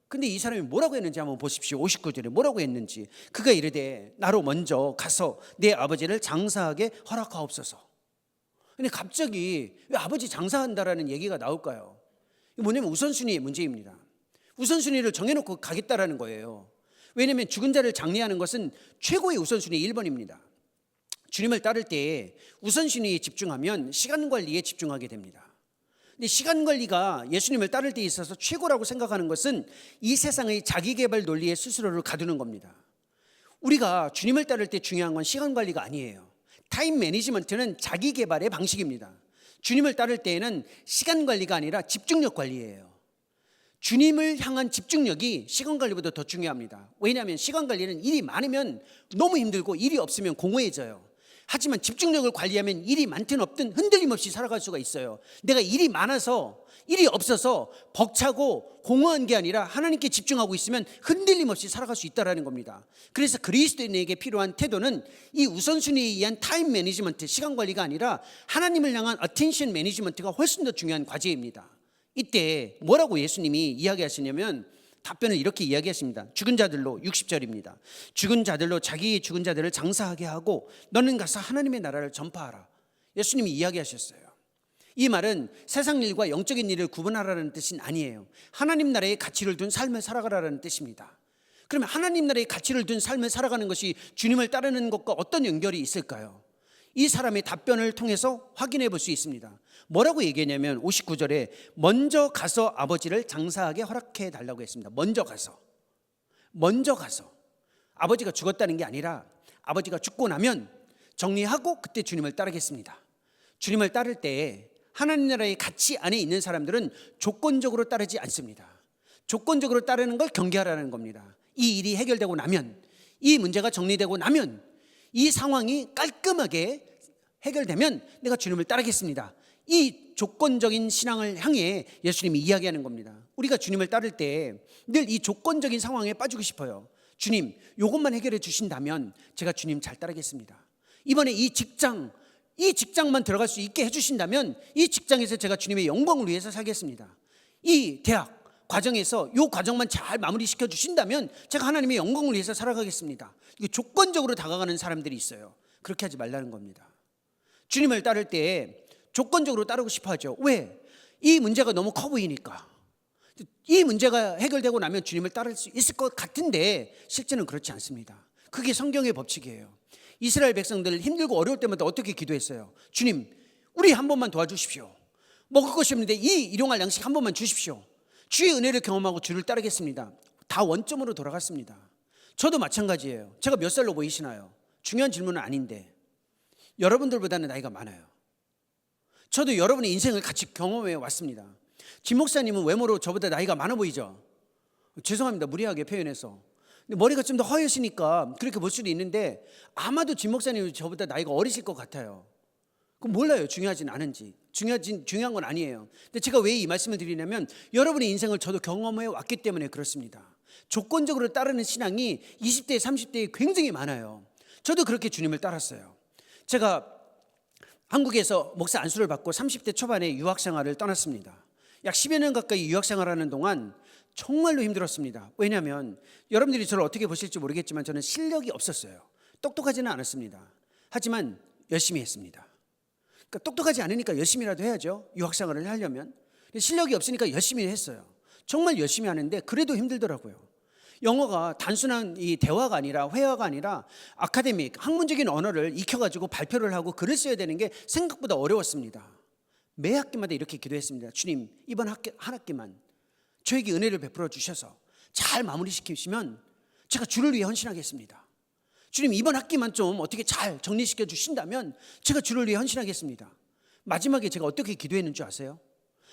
근데 이 사람이 뭐라고 했는지 한번 보십시오. 59절에 뭐라고 했는지. 그가 이르되 나로 먼저 가서 내 아버지를 장사하게 허락하옵소서. 근데 갑자기 왜 아버지 장사한다라는 얘기가 나올까요? 뭐냐면 우선순위의 문제입니다. 우선순위를 정해놓고 가겠다라는 거예요. 왜냐하면 죽은 자를 장례하는 것은 최고의 우선순위 1번입니다. 주님을 따를 때 우선순위에 집중하면 시간 관리에 집중하게 됩니다. 근데 시간 관리가 예수님을 따를 때 있어서 최고라고 생각하는 것은 이 세상의 자기개발 논리에 스스로를 가두는 겁니다. 우리가 주님을 따를 때 중요한 건 시간 관리가 아니에요. 타임 매니지먼트는 자기개발의 방식입니다. 주님을 따를 때에는 시간 관리가 아니라 집중력 관리예요. 주님을 향한 집중력이 시간 관리보다 더 중요합니다. 왜냐하면 시간 관리는 일이 많으면 너무 힘들고 일이 없으면 공허해져요. 하지만 집중력을 관리하면 일이 많든 없든 흔들림 없이 살아갈 수가 있어요. 내가 일이 많아서 일이 없어서 벅차고 공허한 게 아니라 하나님께 집중하고 있으면 흔들림 없이 살아갈 수 있다는 겁니다. 그래서 그리스도인에게 필요한 태도는 이 우선순위에 의한 타임 매니지먼트, 시간 관리가 아니라 하나님을 향한 어텐션 매니지먼트가 훨씬 더 중요한 과제입니다. 이때 뭐라고 예수님이 이야기하시냐면 답변을 이렇게 이야기했습니다. 죽은 자들로 60절입니다. 죽은 자들로 자기 죽은 자들을 장사하게 하고 너는 가서 하나님의 나라를 전파하라. 예수님이 이야기하셨어요. 이 말은 세상 일과 영적인 일을 구분하라는 뜻은 아니에요. 하나님 나라의 가치를 둔 삶을 살아가라는 뜻입니다. 그러면 하나님 나라의 가치를 둔 삶을 살아가는 것이 주님을 따르는 것과 어떤 연결이 있을까요? 이 사람의 답변을 통해서 확인해 볼 수 있습니다. 뭐라고 얘기했냐면 59절에 먼저 가서 아버지를 장사하게 허락해 달라고 했습니다. 먼저 가서 아버지가 죽었다는 게 아니라 아버지가 죽고 나면 정리하고 그때 주님을 따르겠습니다. 주님을 따를 때 하나님 나라의 가치 안에 있는 사람들은 조건적으로 따르지 않습니다. 조건적으로 따르는 걸 경계하라는 겁니다. 이 일이 해결되고 나면, 이 문제가 정리되고 나면, 이 상황이 깔끔하게 해결되면 내가 주님을 따르겠습니다. 이 조건적인 신앙을 향해 예수님이 이야기하는 겁니다. 우리가 주님을 따를 때 늘 이 조건적인 상황에 빠지고 싶어요. 주님, 이것만 해결해 주신다면 제가 주님 잘 따르겠습니다. 이번에 이 직장만 들어갈 수 있게 해주신다면 이 직장에서 제가 주님의 영광을 위해서 살겠습니다. 이 대학 과정에서 이 과정만 잘 마무리시켜 주신다면 제가 하나님의 영광을 위해서 살아가겠습니다. 이게 조건적으로 다가가는 사람들이 있어요. 그렇게 하지 말라는 겁니다. 주님을 따를 때 조건적으로 따르고 싶어 하죠. 왜? 이 문제가 너무 커 보이니까. 이 문제가 해결되고 나면 주님을 따를 수 있을 것 같은데 실제는 그렇지 않습니다. 그게 성경의 법칙이에요. 이스라엘 백성들 힘들고 어려울 때마다 어떻게 기도했어요? 주님, 우리 한 번만 도와주십시오. 먹을 것이 없는데 이 일용할 양식 한 번만 주십시오. 주의 은혜를 경험하고 주를 따르겠습니다. 다 원점으로 돌아갔습니다. 저도 마찬가지예요. 제가 몇 살로 보이시나요? 중요한 질문은 아닌데 여러분들보다는 나이가 많아요. 저도 여러분의 인생을 같이 경험해 왔습니다. 김 목사님은 외모로 저보다 나이가 많아 보이죠? 죄송합니다. 무리하게 표현해서. 근데 머리가 좀 더 허여시니까 그렇게 볼 수도 있는데 아마도 김 목사님은 저보다 나이가 어리실 것 같아요. 그럼 몰라요. 중요하진 않은지. 중요한 건 아니에요. 근데 제가 왜 이 말씀을 드리냐면 여러분의 인생을 저도 경험해 왔기 때문에 그렇습니다. 조건적으로 따르는 신앙이 20대, 30대에 굉장히 많아요. 저도 그렇게 주님을 따랐어요. 제가 한국에서 목사 안수를 받고 30대 초반에 유학 생활을 떠났습니다. 약 10여 년 가까이 유학 생활하는 동안 정말로 힘들었습니다. 왜냐하면 여러분들이 저를 어떻게 보실지 모르겠지만 저는 실력이 없었어요. 똑똑하지는 않았습니다. 하지만 열심히 했습니다. 그러니까 똑똑하지 않으니까 열심히라도 해야죠. 유학 생활을 하려면. 실력이 없으니까 열심히 했어요. 정말 열심히 하는데 그래도 힘들더라고요. 영어가 단순한 이 대화가 아니라 회화가 아니라 아카데믹, 학문적인 언어를 익혀가지고 발표를 하고 글을 써야 되는 게 생각보다 어려웠습니다. 매 학기마다 이렇게 기도했습니다. 주님, 이번 한 학기만 저에게 은혜를 베풀어 주셔서 잘 마무리시키시면 제가 주를 위해 헌신하겠습니다. 주님, 이번 학기만 좀 어떻게 잘 정리시켜 주신다면 제가 주를 위해 헌신하겠습니다. 마지막에 제가 어떻게 기도했는 줄 아세요?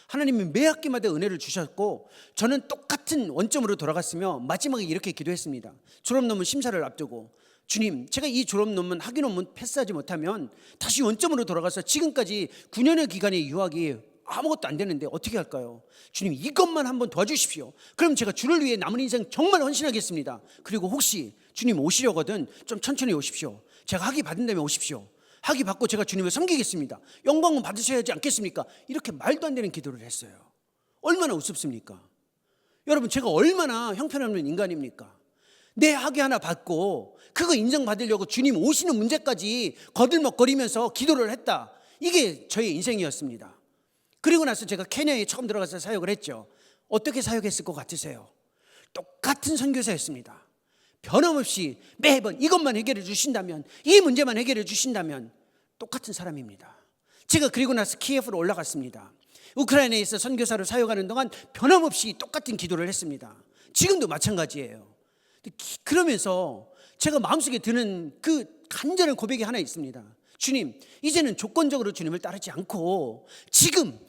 하나님이 매 학기마다 은혜를 주셨고 저는 똑같은 원점으로 돌아갔으며 마지막에 이렇게 기도했습니다. 졸업 논문 심사를 앞두고 주님, 제가 이 졸업 논문 학위 논문 패스하지 못하면 다시 원점으로 돌아가서 지금까지 9년의 기간의 유학이 아무것도 안 되는데 어떻게 할까요? 주님, 이것만 한번 도와주십시오. 그럼 제가 주를 위해 남은 인생 정말 헌신하겠습니다. 그리고 혹시 주님 오시려거든 좀 천천히 오십시오. 제가 학위 받은 다음에 오십시오. 학위 받고 제가 주님을 섬기겠습니다. 영광은 받으셔야 하지 않겠습니까? 이렇게 말도 안 되는 기도를 했어요. 얼마나 우습습니까? 여러분, 제가 얼마나 형편없는 인간입니까? 내 학위 하나 받고 그거 인정받으려고 주님 오시는 문제까지 거들먹거리면서 기도를 했다. 이게 저의 인생이었습니다. 그리고 나서 제가 케냐에 처음 들어가서 사역을 했죠. 어떻게 사역했을 것 같으세요? 똑같은 선교사였습니다. 변함없이 매번 이것만 해결해 주신다면, 이 문제만 해결해 주신다면 똑같은 사람입니다. 제가 그리고 나서 키예프로 올라갔습니다. 우크라이나에서 선교사로 사역하는 동안 변함없이 똑같은 기도를 했습니다. 지금도 마찬가지예요. 그러면서 제가 마음속에 드는 그 간절한 고백이 하나 있습니다. 주님, 이제는 조건적으로 주님을 따르지 않고 지금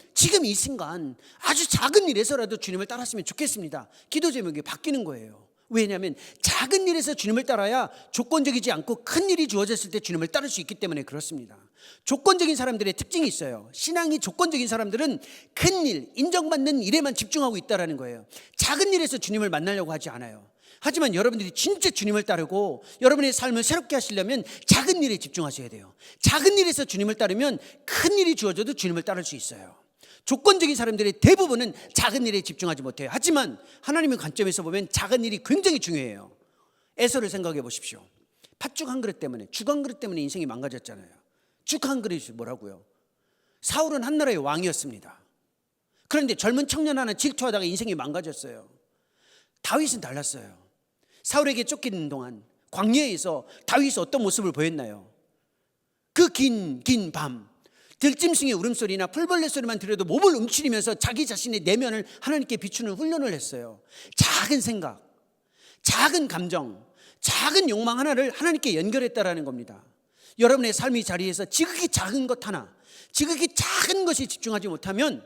이 순간 아주 작은 일에서라도 주님을 따랐으면 좋겠습니다. 기도 제목이 바뀌는 거예요. 왜냐하면 작은 일에서 주님을 따라야 조건적이지 않고 큰 일이 주어졌을 때 주님을 따를 수 있기 때문에 그렇습니다. 조건적인 사람들의 특징이 있어요. 신앙이 조건적인 사람들은 큰 일, 인정받는 일에만 집중하고 있다는 거예요. 작은 일에서 주님을 만나려고 하지 않아요. 하지만 여러분들이 진짜 주님을 따르고 여러분의 삶을 새롭게 하시려면 작은 일에 집중하셔야 돼요. 작은 일에서 주님을 따르면 큰 일이 주어져도 주님을 따를 수 있어요. 조건적인 사람들의 대부분은 작은 일에 집중하지 못해요. 하지만 하나님의 관점에서 보면 작은 일이 굉장히 중요해요. 에서를 생각해 보십시오. 팥죽 한 그릇 때문에, 죽 한 그릇 때문에 인생이 망가졌잖아요. 죽 한 그릇이 뭐라고요? 사울은 한 나라의 왕이었습니다. 그런데 젊은 청년 하나 질투하다가 인생이 망가졌어요. 다윗은 달랐어요. 사울에게 쫓기는 동안 광야에서 다윗이 어떤 모습을 보였나요? 그 긴 밤, 들짐승의 울음소리나 풀벌레 소리만 들려도 몸을 움츠리면서 자기 자신의 내면을 하나님께 비추는 훈련을 했어요. 작은 생각, 작은 감정, 작은 욕망 하나를 하나님께 연결했다라는 겁니다. 여러분의 삶의 자리에서 지극히 작은 것 하나, 지극히 작은 것에 집중하지 못하면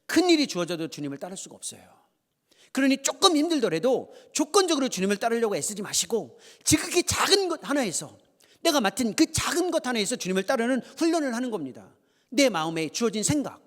큰 일이 주어져도 주님을 따를 수가 없어요. 그러니 조금 힘들더라도 조건적으로 주님을 따르려고 애쓰지 마시고 지극히 작은 것 하나에서, 내가 맡은 그 작은 것 하나에서 주님을 따르는 훈련을 하는 겁니다. 내 마음에 주어진 생각,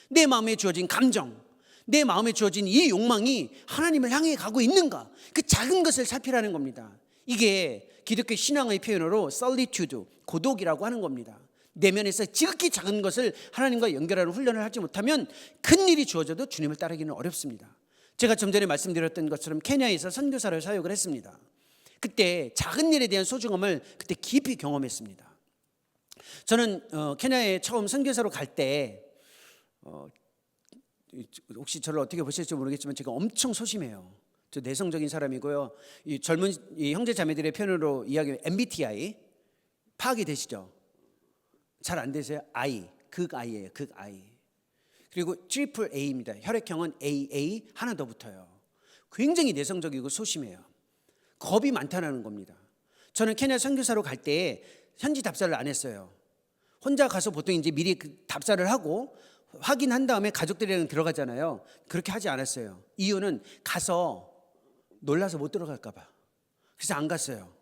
내 마음에 주어진 감정, 내 마음에 주어진 이 욕망이 하나님을 향해 가고 있는가, 그 작은 것을 살피라는 겁니다. 이게 기독교 신앙의 표현으로 solitude, 고독이라고 하는 겁니다. 내면에서 지극히 작은 것을 하나님과 연결하는 훈련을 하지 못하면 큰 일이 주어져도 주님을 따르기는 어렵습니다. 제가 좀 전에 말씀드렸던 것처럼 케냐에서 선교사를 사역을 했습니다. 그때 작은 일에 대한 소중함을 그때 깊이 경험했습니다. 저는 케냐에 처음 선교사로 갈 때 혹시 저를 어떻게 보실지 모르겠지만 제가 엄청 소심해요. 저 내성적인 사람이고요. 이 젊은 이 형제 자매들의 표현으로 이야기하면 MBTI 파악이 되시죠? 잘 안 되세요? I, 극 I예요. 극 I. 그리고 트리플 A입니다. 혈액형은 AA 하나 더 붙어요. 굉장히 내성적이고 소심해요. 겁이 많다는 겁니다. 저는 케냐 선교사로 갈 때 현지 답사를 안 했어요. 혼자 가서 보통 이제 미리 그 답사를 하고 확인한 다음에 가족들이랑 들어가잖아요. 그렇게 하지 않았어요. 이유는 가서 놀라서 못 들어갈까 봐. 그래서 안 갔어요.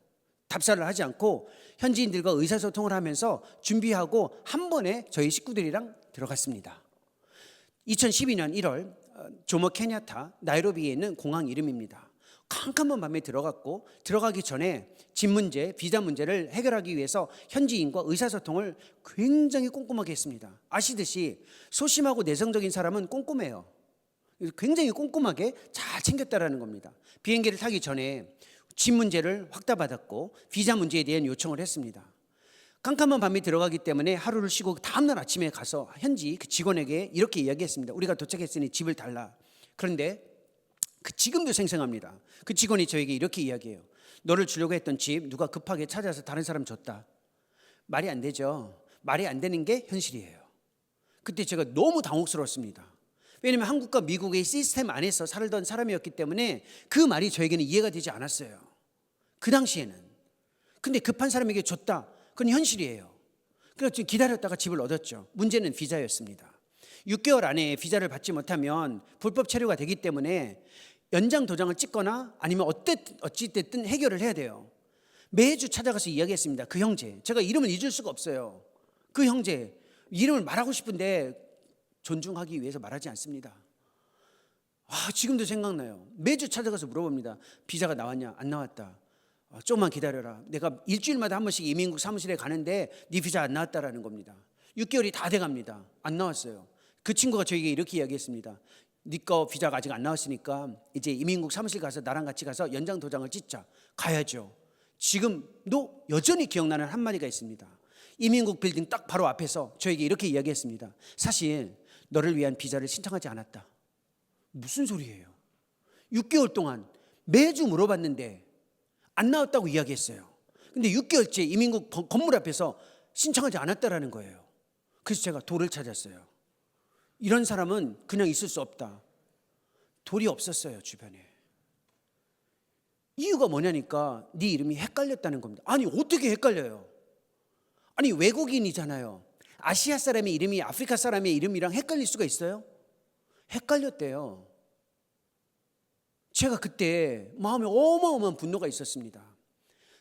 답사를 하지 않고 현지인들과 의사소통을 하면서 준비하고 한 번에 저희 식구들이랑 들어갔습니다. 2012년 1월 조모 케냐타 나이로비에 있는 공항 이름입니다. 캄캄한 밤에 들어갔고 들어가기 전에 집 문제, 비자 문제를 해결하기 위해서 현지인과 의사소통을 굉장히 꼼꼼하게 했습니다. 아시듯이 소심하고 내성적인 사람은 꼼꼼해요. 굉장히 꼼꼼하게 잘 챙겼다라는 겁니다. 비행기를 타기 전에 집 문제를 확답받았고 비자 문제에 대한 요청을 했습니다. 깜깜한 밤에 들어가기 때문에 하루를 쉬고 다음날 아침에 가서 현지 그 직원에게 이렇게 이야기했습니다. 우리가 도착했으니 집을 달라. 그런데 지금도 생생합니다. 그 직원이 저에게 이렇게 이야기해요. 너를 주려고 했던 집 누가 급하게 찾아서 다른 사람 줬다. 말이 안 되죠. 말이 안 되는 게 현실이에요. 그때 제가 너무 당혹스러웠습니다. 왜냐하면 한국과 미국의 시스템 안에서 살던 사람이었기 때문에 그 말이 저에게는 이해가 되지 않았어요. 그 당시에는. 근데 급한 사람에게 줬다. 그건 현실이에요. 그래서 기다렸다가 집을 얻었죠. 문제는 비자였습니다. 6개월 안에 비자를 받지 못하면 불법 체류가 되기 때문에 연장 도장을 찍거나 아니면 어찌됐든 해결을 해야 돼요. 매주 찾아가서 이야기했습니다. 그 형제, 제가 이름을 잊을 수가 없어요. 그 형제 이름을 말하고 싶은데 존중하기 위해서 말하지 않습니다. 지금도 생각나요. 매주 찾아가서 물어봅니다. 비자가 나왔냐? 안 나왔다. 조금만 기다려라. 내가 일주일마다 한 번씩 이민국 사무실에 가는데 네 비자 안 나왔다라는 겁니다. 6개월이 다 돼갑니다. 안 나왔어요. 그 친구가 저에게 이렇게 이야기했습니다. 네 거 비자가 아직 안 나왔으니까 이제 이민국 사무실 가서 나랑 같이 가서 연장 도장을 찍자. 가야죠. 지금도 여전히 기억나는 한마디가 있습니다. 이민국 빌딩 딱 바로 앞에서 저에게 이렇게 이야기했습니다. 사실 너를 위한 비자를 신청하지 않았다. 무슨 소리예요? 6개월 동안 매주 물어봤는데 안 나왔다고 이야기했어요. 근데 6개월째 이민국 건물 앞에서 신청하지 않았다라는 거예요. 그래서 제가 돌을 찾았어요. 이런 사람은 그냥 있을 수 없다. 돌이 없었어요, 주변에. 이유가 뭐냐니까 네 이름이 헷갈렸다는 겁니다. 아니 어떻게 헷갈려요? 아니 외국인이잖아요. 아시아 사람의 이름이 아프리카 사람의 이름이랑 헷갈릴 수가 있어요? 헷갈렸대요. 제가 그때 마음에 어마어마한 분노가 있었습니다.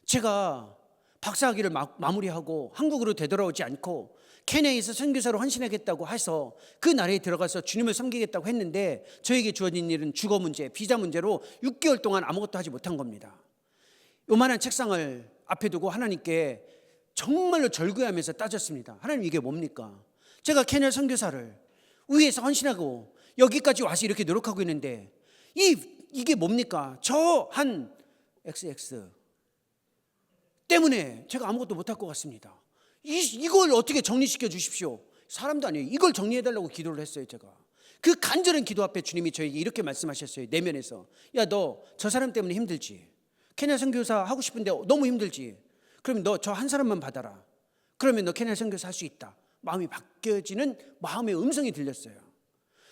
제가 박사학위를 마무리하고 한국으로 되돌아오지 않고 케냐에서 선교사로 헌신하겠다고 해서 그 나라에 들어가서 주님을 섬기겠다고 했는데 저에게 주어진 일은 주거 문제, 비자 문제로 6개월 동안 아무것도 하지 못한 겁니다. 요만한 책상을 앞에 두고 하나님께 정말로 절규하면서 따졌습니다. 하나님 이게 뭡니까? 제가 케냐 선교사를 위에서 헌신하고 여기까지 와서 이렇게 노력하고 있는데 이게 뭡니까? 저 한 XX 때문에 제가 아무것도 못할 것 같습니다. 이걸 어떻게 정리시켜 주십시오. 사람도 아니에요. 이걸 정리해달라고 기도를 했어요. 제가 그 간절한 기도 앞에 주님이 저에게 이렇게 말씀하셨어요. 내면에서, 야, 너 저 사람 때문에 힘들지? 케냐 선교사 하고 싶은데 너무 힘들지? 그러면 너 저 한 사람만 받아라. 그러면 너 케냐 선교사 할 수 있다. 마음이 바뀌어지는 마음의 음성이 들렸어요.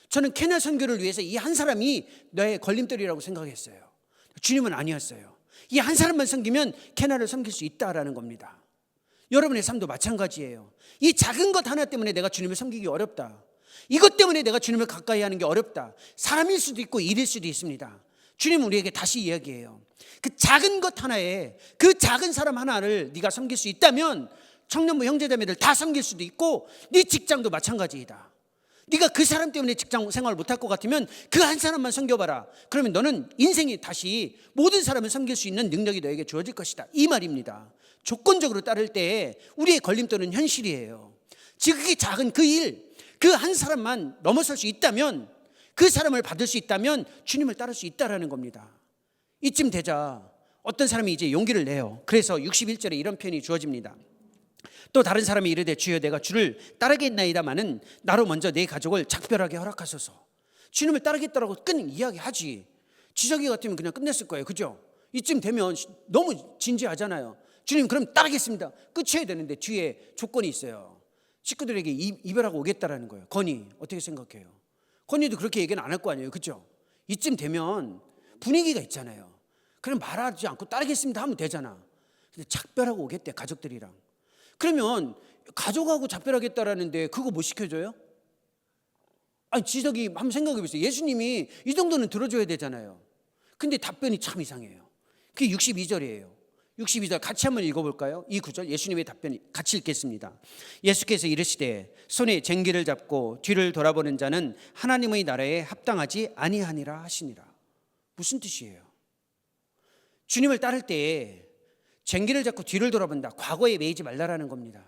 저는 케냐 선교를 위해서 이 한 사람이 너의 걸림돌이라고 생각했어요. 주님은 아니었어요. 이 한 사람만 섬기면 케냐를 섬길 수 있다라는 겁니다. 여러분의 삶도 마찬가지예요. 이 작은 것 하나 때문에 내가 주님을 섬기기 어렵다. 이것 때문에 내가 주님을 가까이 하는 게 어렵다. 사람일 수도 있고 일일 수도 있습니다. 주님은 우리에게 다시 이야기해요. 그 작은 것 하나에 그 작은 사람 하나를 네가 섬길 수 있다면 청년부 형제자매들 다 섬길 수도 있고 네 직장도 마찬가지이다. 네가 그 사람 때문에 직장 생활을 못할 것 같으면 그 한 사람만 섬겨봐라. 그러면 너는 인생이 다시 모든 사람을 섬길 수 있는 능력이 너에게 주어질 것이다. 이 말입니다. 조건적으로 따를 때 우리의 걸림돌은 현실이에요. 지극히 작은 그 일, 그 한 사람만 넘어설 수 있다면, 그 사람을 받을 수 있다면 주님을 따를 수 있다라는 겁니다. 이쯤 되자 어떤 사람이 이제 용기를 내요. 그래서 61절에 이런 표현이 주어집니다. 또 다른 사람이 이르되 주여 내가 주를 따르겠나이다마는 나로 먼저 내 가족을 작별하게 허락하소서. 주님을 따르겠다라고 끊 이야기하지. 지저귀 같으면 그냥 끝냈을 거예요. 그죠? 이쯤 되면 너무 진지하잖아요. 주님 그럼 따르겠습니다. 끝이어야 되는데 뒤에 조건이 있어요. 식구들에게 이별하고 오겠다라는 거예요. 건희 어떻게 생각해요? 건희도 그렇게 얘기는 안 할 거 아니에요. 그죠? 이쯤 되면 분위기가 있잖아요. 그럼 말하지 않고 따르겠습니다 하면 되잖아. 근데 작별하고 오겠대, 가족들이랑. 그러면 가족하고 작별하겠다라는데 그거 못 시켜줘요? 아니 지석이 한번 생각해 보세요. 예수님이 이 정도는 들어줘야 되잖아요. 근데 답변이 참 이상해요. 그게 62절이에요. 62절 같이 한번 읽어볼까요? 이 구절 예수님의 답변이 같이 읽겠습니다. 예수께서 이르시되 손에 쟁기를 잡고 뒤를 돌아보는 자는 하나님의 나라에 합당하지 아니하니라 하시니라. 무슨 뜻이에요? 주님을 따를 때 쟁기를 잡고 뒤를 돌아본다. 과거에 매이지 말라라는 겁니다.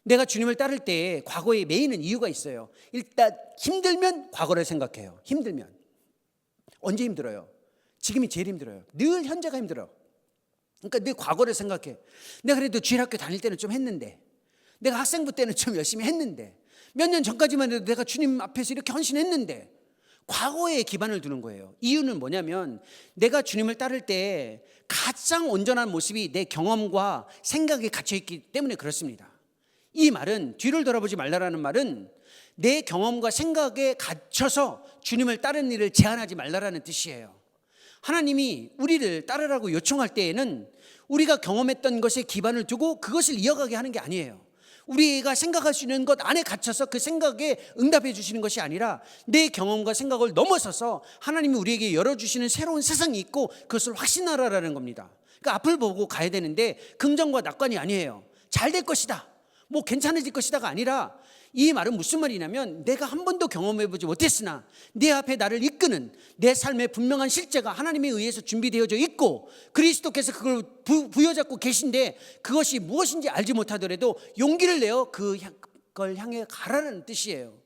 내가 주님을 따를 때 과거에 매이는 이유가 있어요. 일단 힘들면 과거를 생각해요. 힘들면. 언제 힘들어요? 지금이 제일 힘들어요. 늘 현재가 힘들어. 그러니까 늘 과거를 생각해. 내가 그래도 주일학교 다닐 때는 좀 했는데, 내가 학생부 때는 좀 열심히 했는데, 몇 년 전까지만 해도 내가 주님 앞에서 이렇게 헌신했는데, 과거에 기반을 두는 거예요. 이유는 뭐냐면 내가 주님을 따를 때 가장 온전한 모습이 내 경험과 생각에 갇혀있기 때문에 그렇습니다. 이 말은, 뒤를 돌아보지 말라라는 말은 내 경험과 생각에 갇혀서 주님을 따르는 일을 제한하지 말라라는 뜻이에요. 하나님이 우리를 따르라고 요청할 때에는 우리가 경험했던 것에 기반을 두고 그것을 이어가게 하는 게 아니에요. 우리가 생각할 수 있는 것 안에 갇혀서 그 생각에 응답해 주시는 것이 아니라 내 경험과 생각을 넘어서서 하나님이 우리에게 열어주시는 새로운 세상이 있고 그것을 확신하라라는 겁니다. 그러니까 앞을 보고 가야 되는데 긍정과 낙관이 아니에요. 잘 될 것이다, 뭐 괜찮아질 것이다가 아니라, 이 말은 무슨 말이냐면 내가 한 번도 경험해보지 못했으나 내 앞에 나를 이끄는 내 삶의 분명한 실제가 하나님에 의해서 준비되어져 있고 그리스도께서 그걸 부여잡고 계신데 그것이 무엇인지 알지 못하더라도 용기를 내어 그걸 향해 가라는 뜻이에요.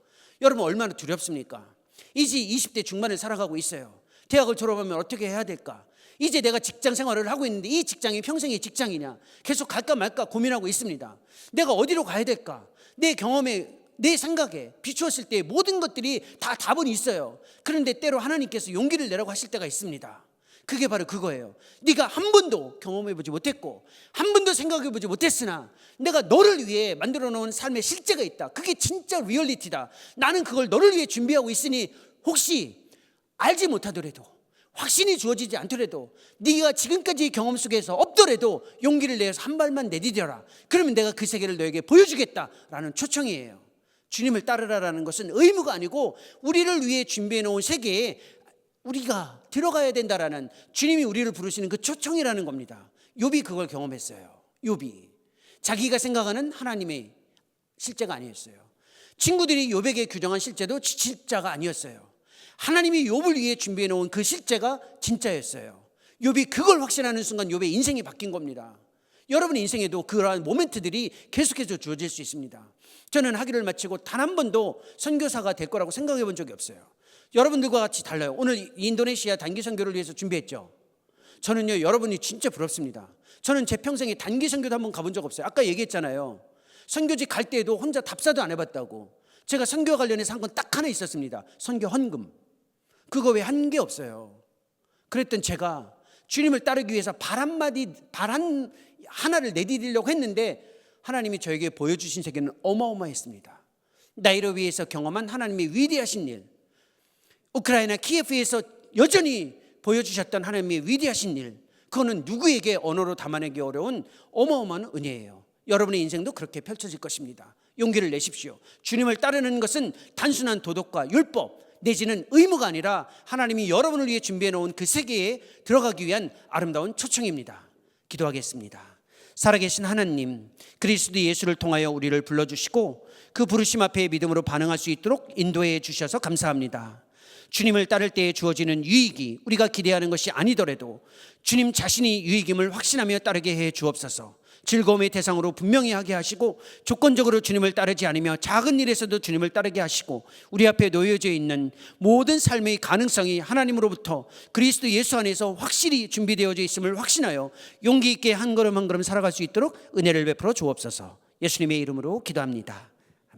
여러분 얼마나 두렵습니까? 이제 20대 중반을 살아가고 있어요. 대학을 졸업하면 어떻게 해야 될까? 이제 내가 직장 생활을 하고 있는데 이 직장이 평생의 직장이냐? 계속 갈까 말까 고민하고 있습니다. 내가 어디로 가야 될까? 내 경험에, 내 생각에 비추었을 때 모든 것들이 다 답은 있어요. 그런데 때로 하나님께서 용기를 내라고 하실 때가 있습니다. 그게 바로 그거예요. 네가 한 번도 경험해보지 못했고 한 번도 생각해보지 못했으나 내가 너를 위해 만들어 놓은 삶의 실제가 있다. 그게 진짜 리얼리티다. 나는 그걸 너를 위해 준비하고 있으니 혹시 알지 못하더라도, 확신이 주어지지 않더라도, 네가 지금까지 경험 속에서 없더라도 용기를 내서 한 발만 내디뎌라. 그러면 내가 그 세계를 너에게 보여주겠다라는 초청이에요. 주님을 따르라라는 것은 의무가 아니고 우리를 위해 준비해 놓은 세계에 우리가 들어가야 된다라는, 주님이 우리를 부르시는 그 초청이라는 겁니다. 욥이 그걸 경험했어요. 욥이 자기가 생각하는 하나님의 실제가 아니었어요. 친구들이 욥에게 규정한 실제도 실제가 아니었어요. 하나님이 욥을 위해 준비해 놓은 그 실제가 진짜였어요. 욥이 그걸 확신하는 순간 욥의 인생이 바뀐 겁니다. 여러분의 인생에도 그러한 모멘트들이 계속해서 주어질 수 있습니다. 저는 학위를 마치고 단 한 번도 선교사가 될 거라고 생각해 본 적이 없어요. 여러분들과 같이 달라요. 오늘 인도네시아 단기 선교를 위해서 준비했죠. 저는요, 여러분이 진짜 부럽습니다. 저는 제 평생에 단기 선교도 한번 가본 적 없어요. 아까 얘기했잖아요. 선교지 갈 때에도 혼자 답사도 안 해봤다고. 제가 선교 관련해서 한 건 딱 하나 있었습니다. 선교 헌금. 그거 외에 한 게 없어요. 그랬던 제가 주님을 따르기 위해서 발 하나를 내디디려고 했는데 하나님이 저에게 보여주신 세계는 어마어마했습니다. 나이를 위해서 경험한 하나님의 위대하신 일, 우크라이나 키예프에서 여전히 보여주셨던 하나님의 위대하신 일, 그거는 누구에게 언어로 담아내기 어려운 어마어마한 은혜예요. 여러분의 인생도 그렇게 펼쳐질 것입니다. 용기를 내십시오. 주님을 따르는 것은 단순한 도덕과 율법 내지는 의무가 아니라 하나님이 여러분을 위해 준비해 놓은 그 세계에 들어가기 위한 아름다운 초청입니다. 기도하겠습니다. 살아계신 하나님, 그리스도 예수를 통하여 우리를 불러주시고 그 부르심 앞에 믿음으로 반응할 수 있도록 인도해 주셔서 감사합니다. 주님을 따를 때에 주어지는 유익이 우리가 기대하는 것이 아니더라도 주님 자신이 유익임을 확신하며 따르게 해 주옵소서. 즐거움의 대상으로 분명히 하게 하시고 조건적으로 주님을 따르지 않으며 작은 일에서도 주님을 따르게 하시고 우리 앞에 놓여져 있는 모든 삶의 가능성이 하나님으로부터 그리스도 예수 안에서 확실히 준비되어져 있음을 확신하여 용기 있게 한 걸음 한 걸음 살아갈 수 있도록 은혜를 베풀어 주옵소서. 예수님의 이름으로 기도합니다.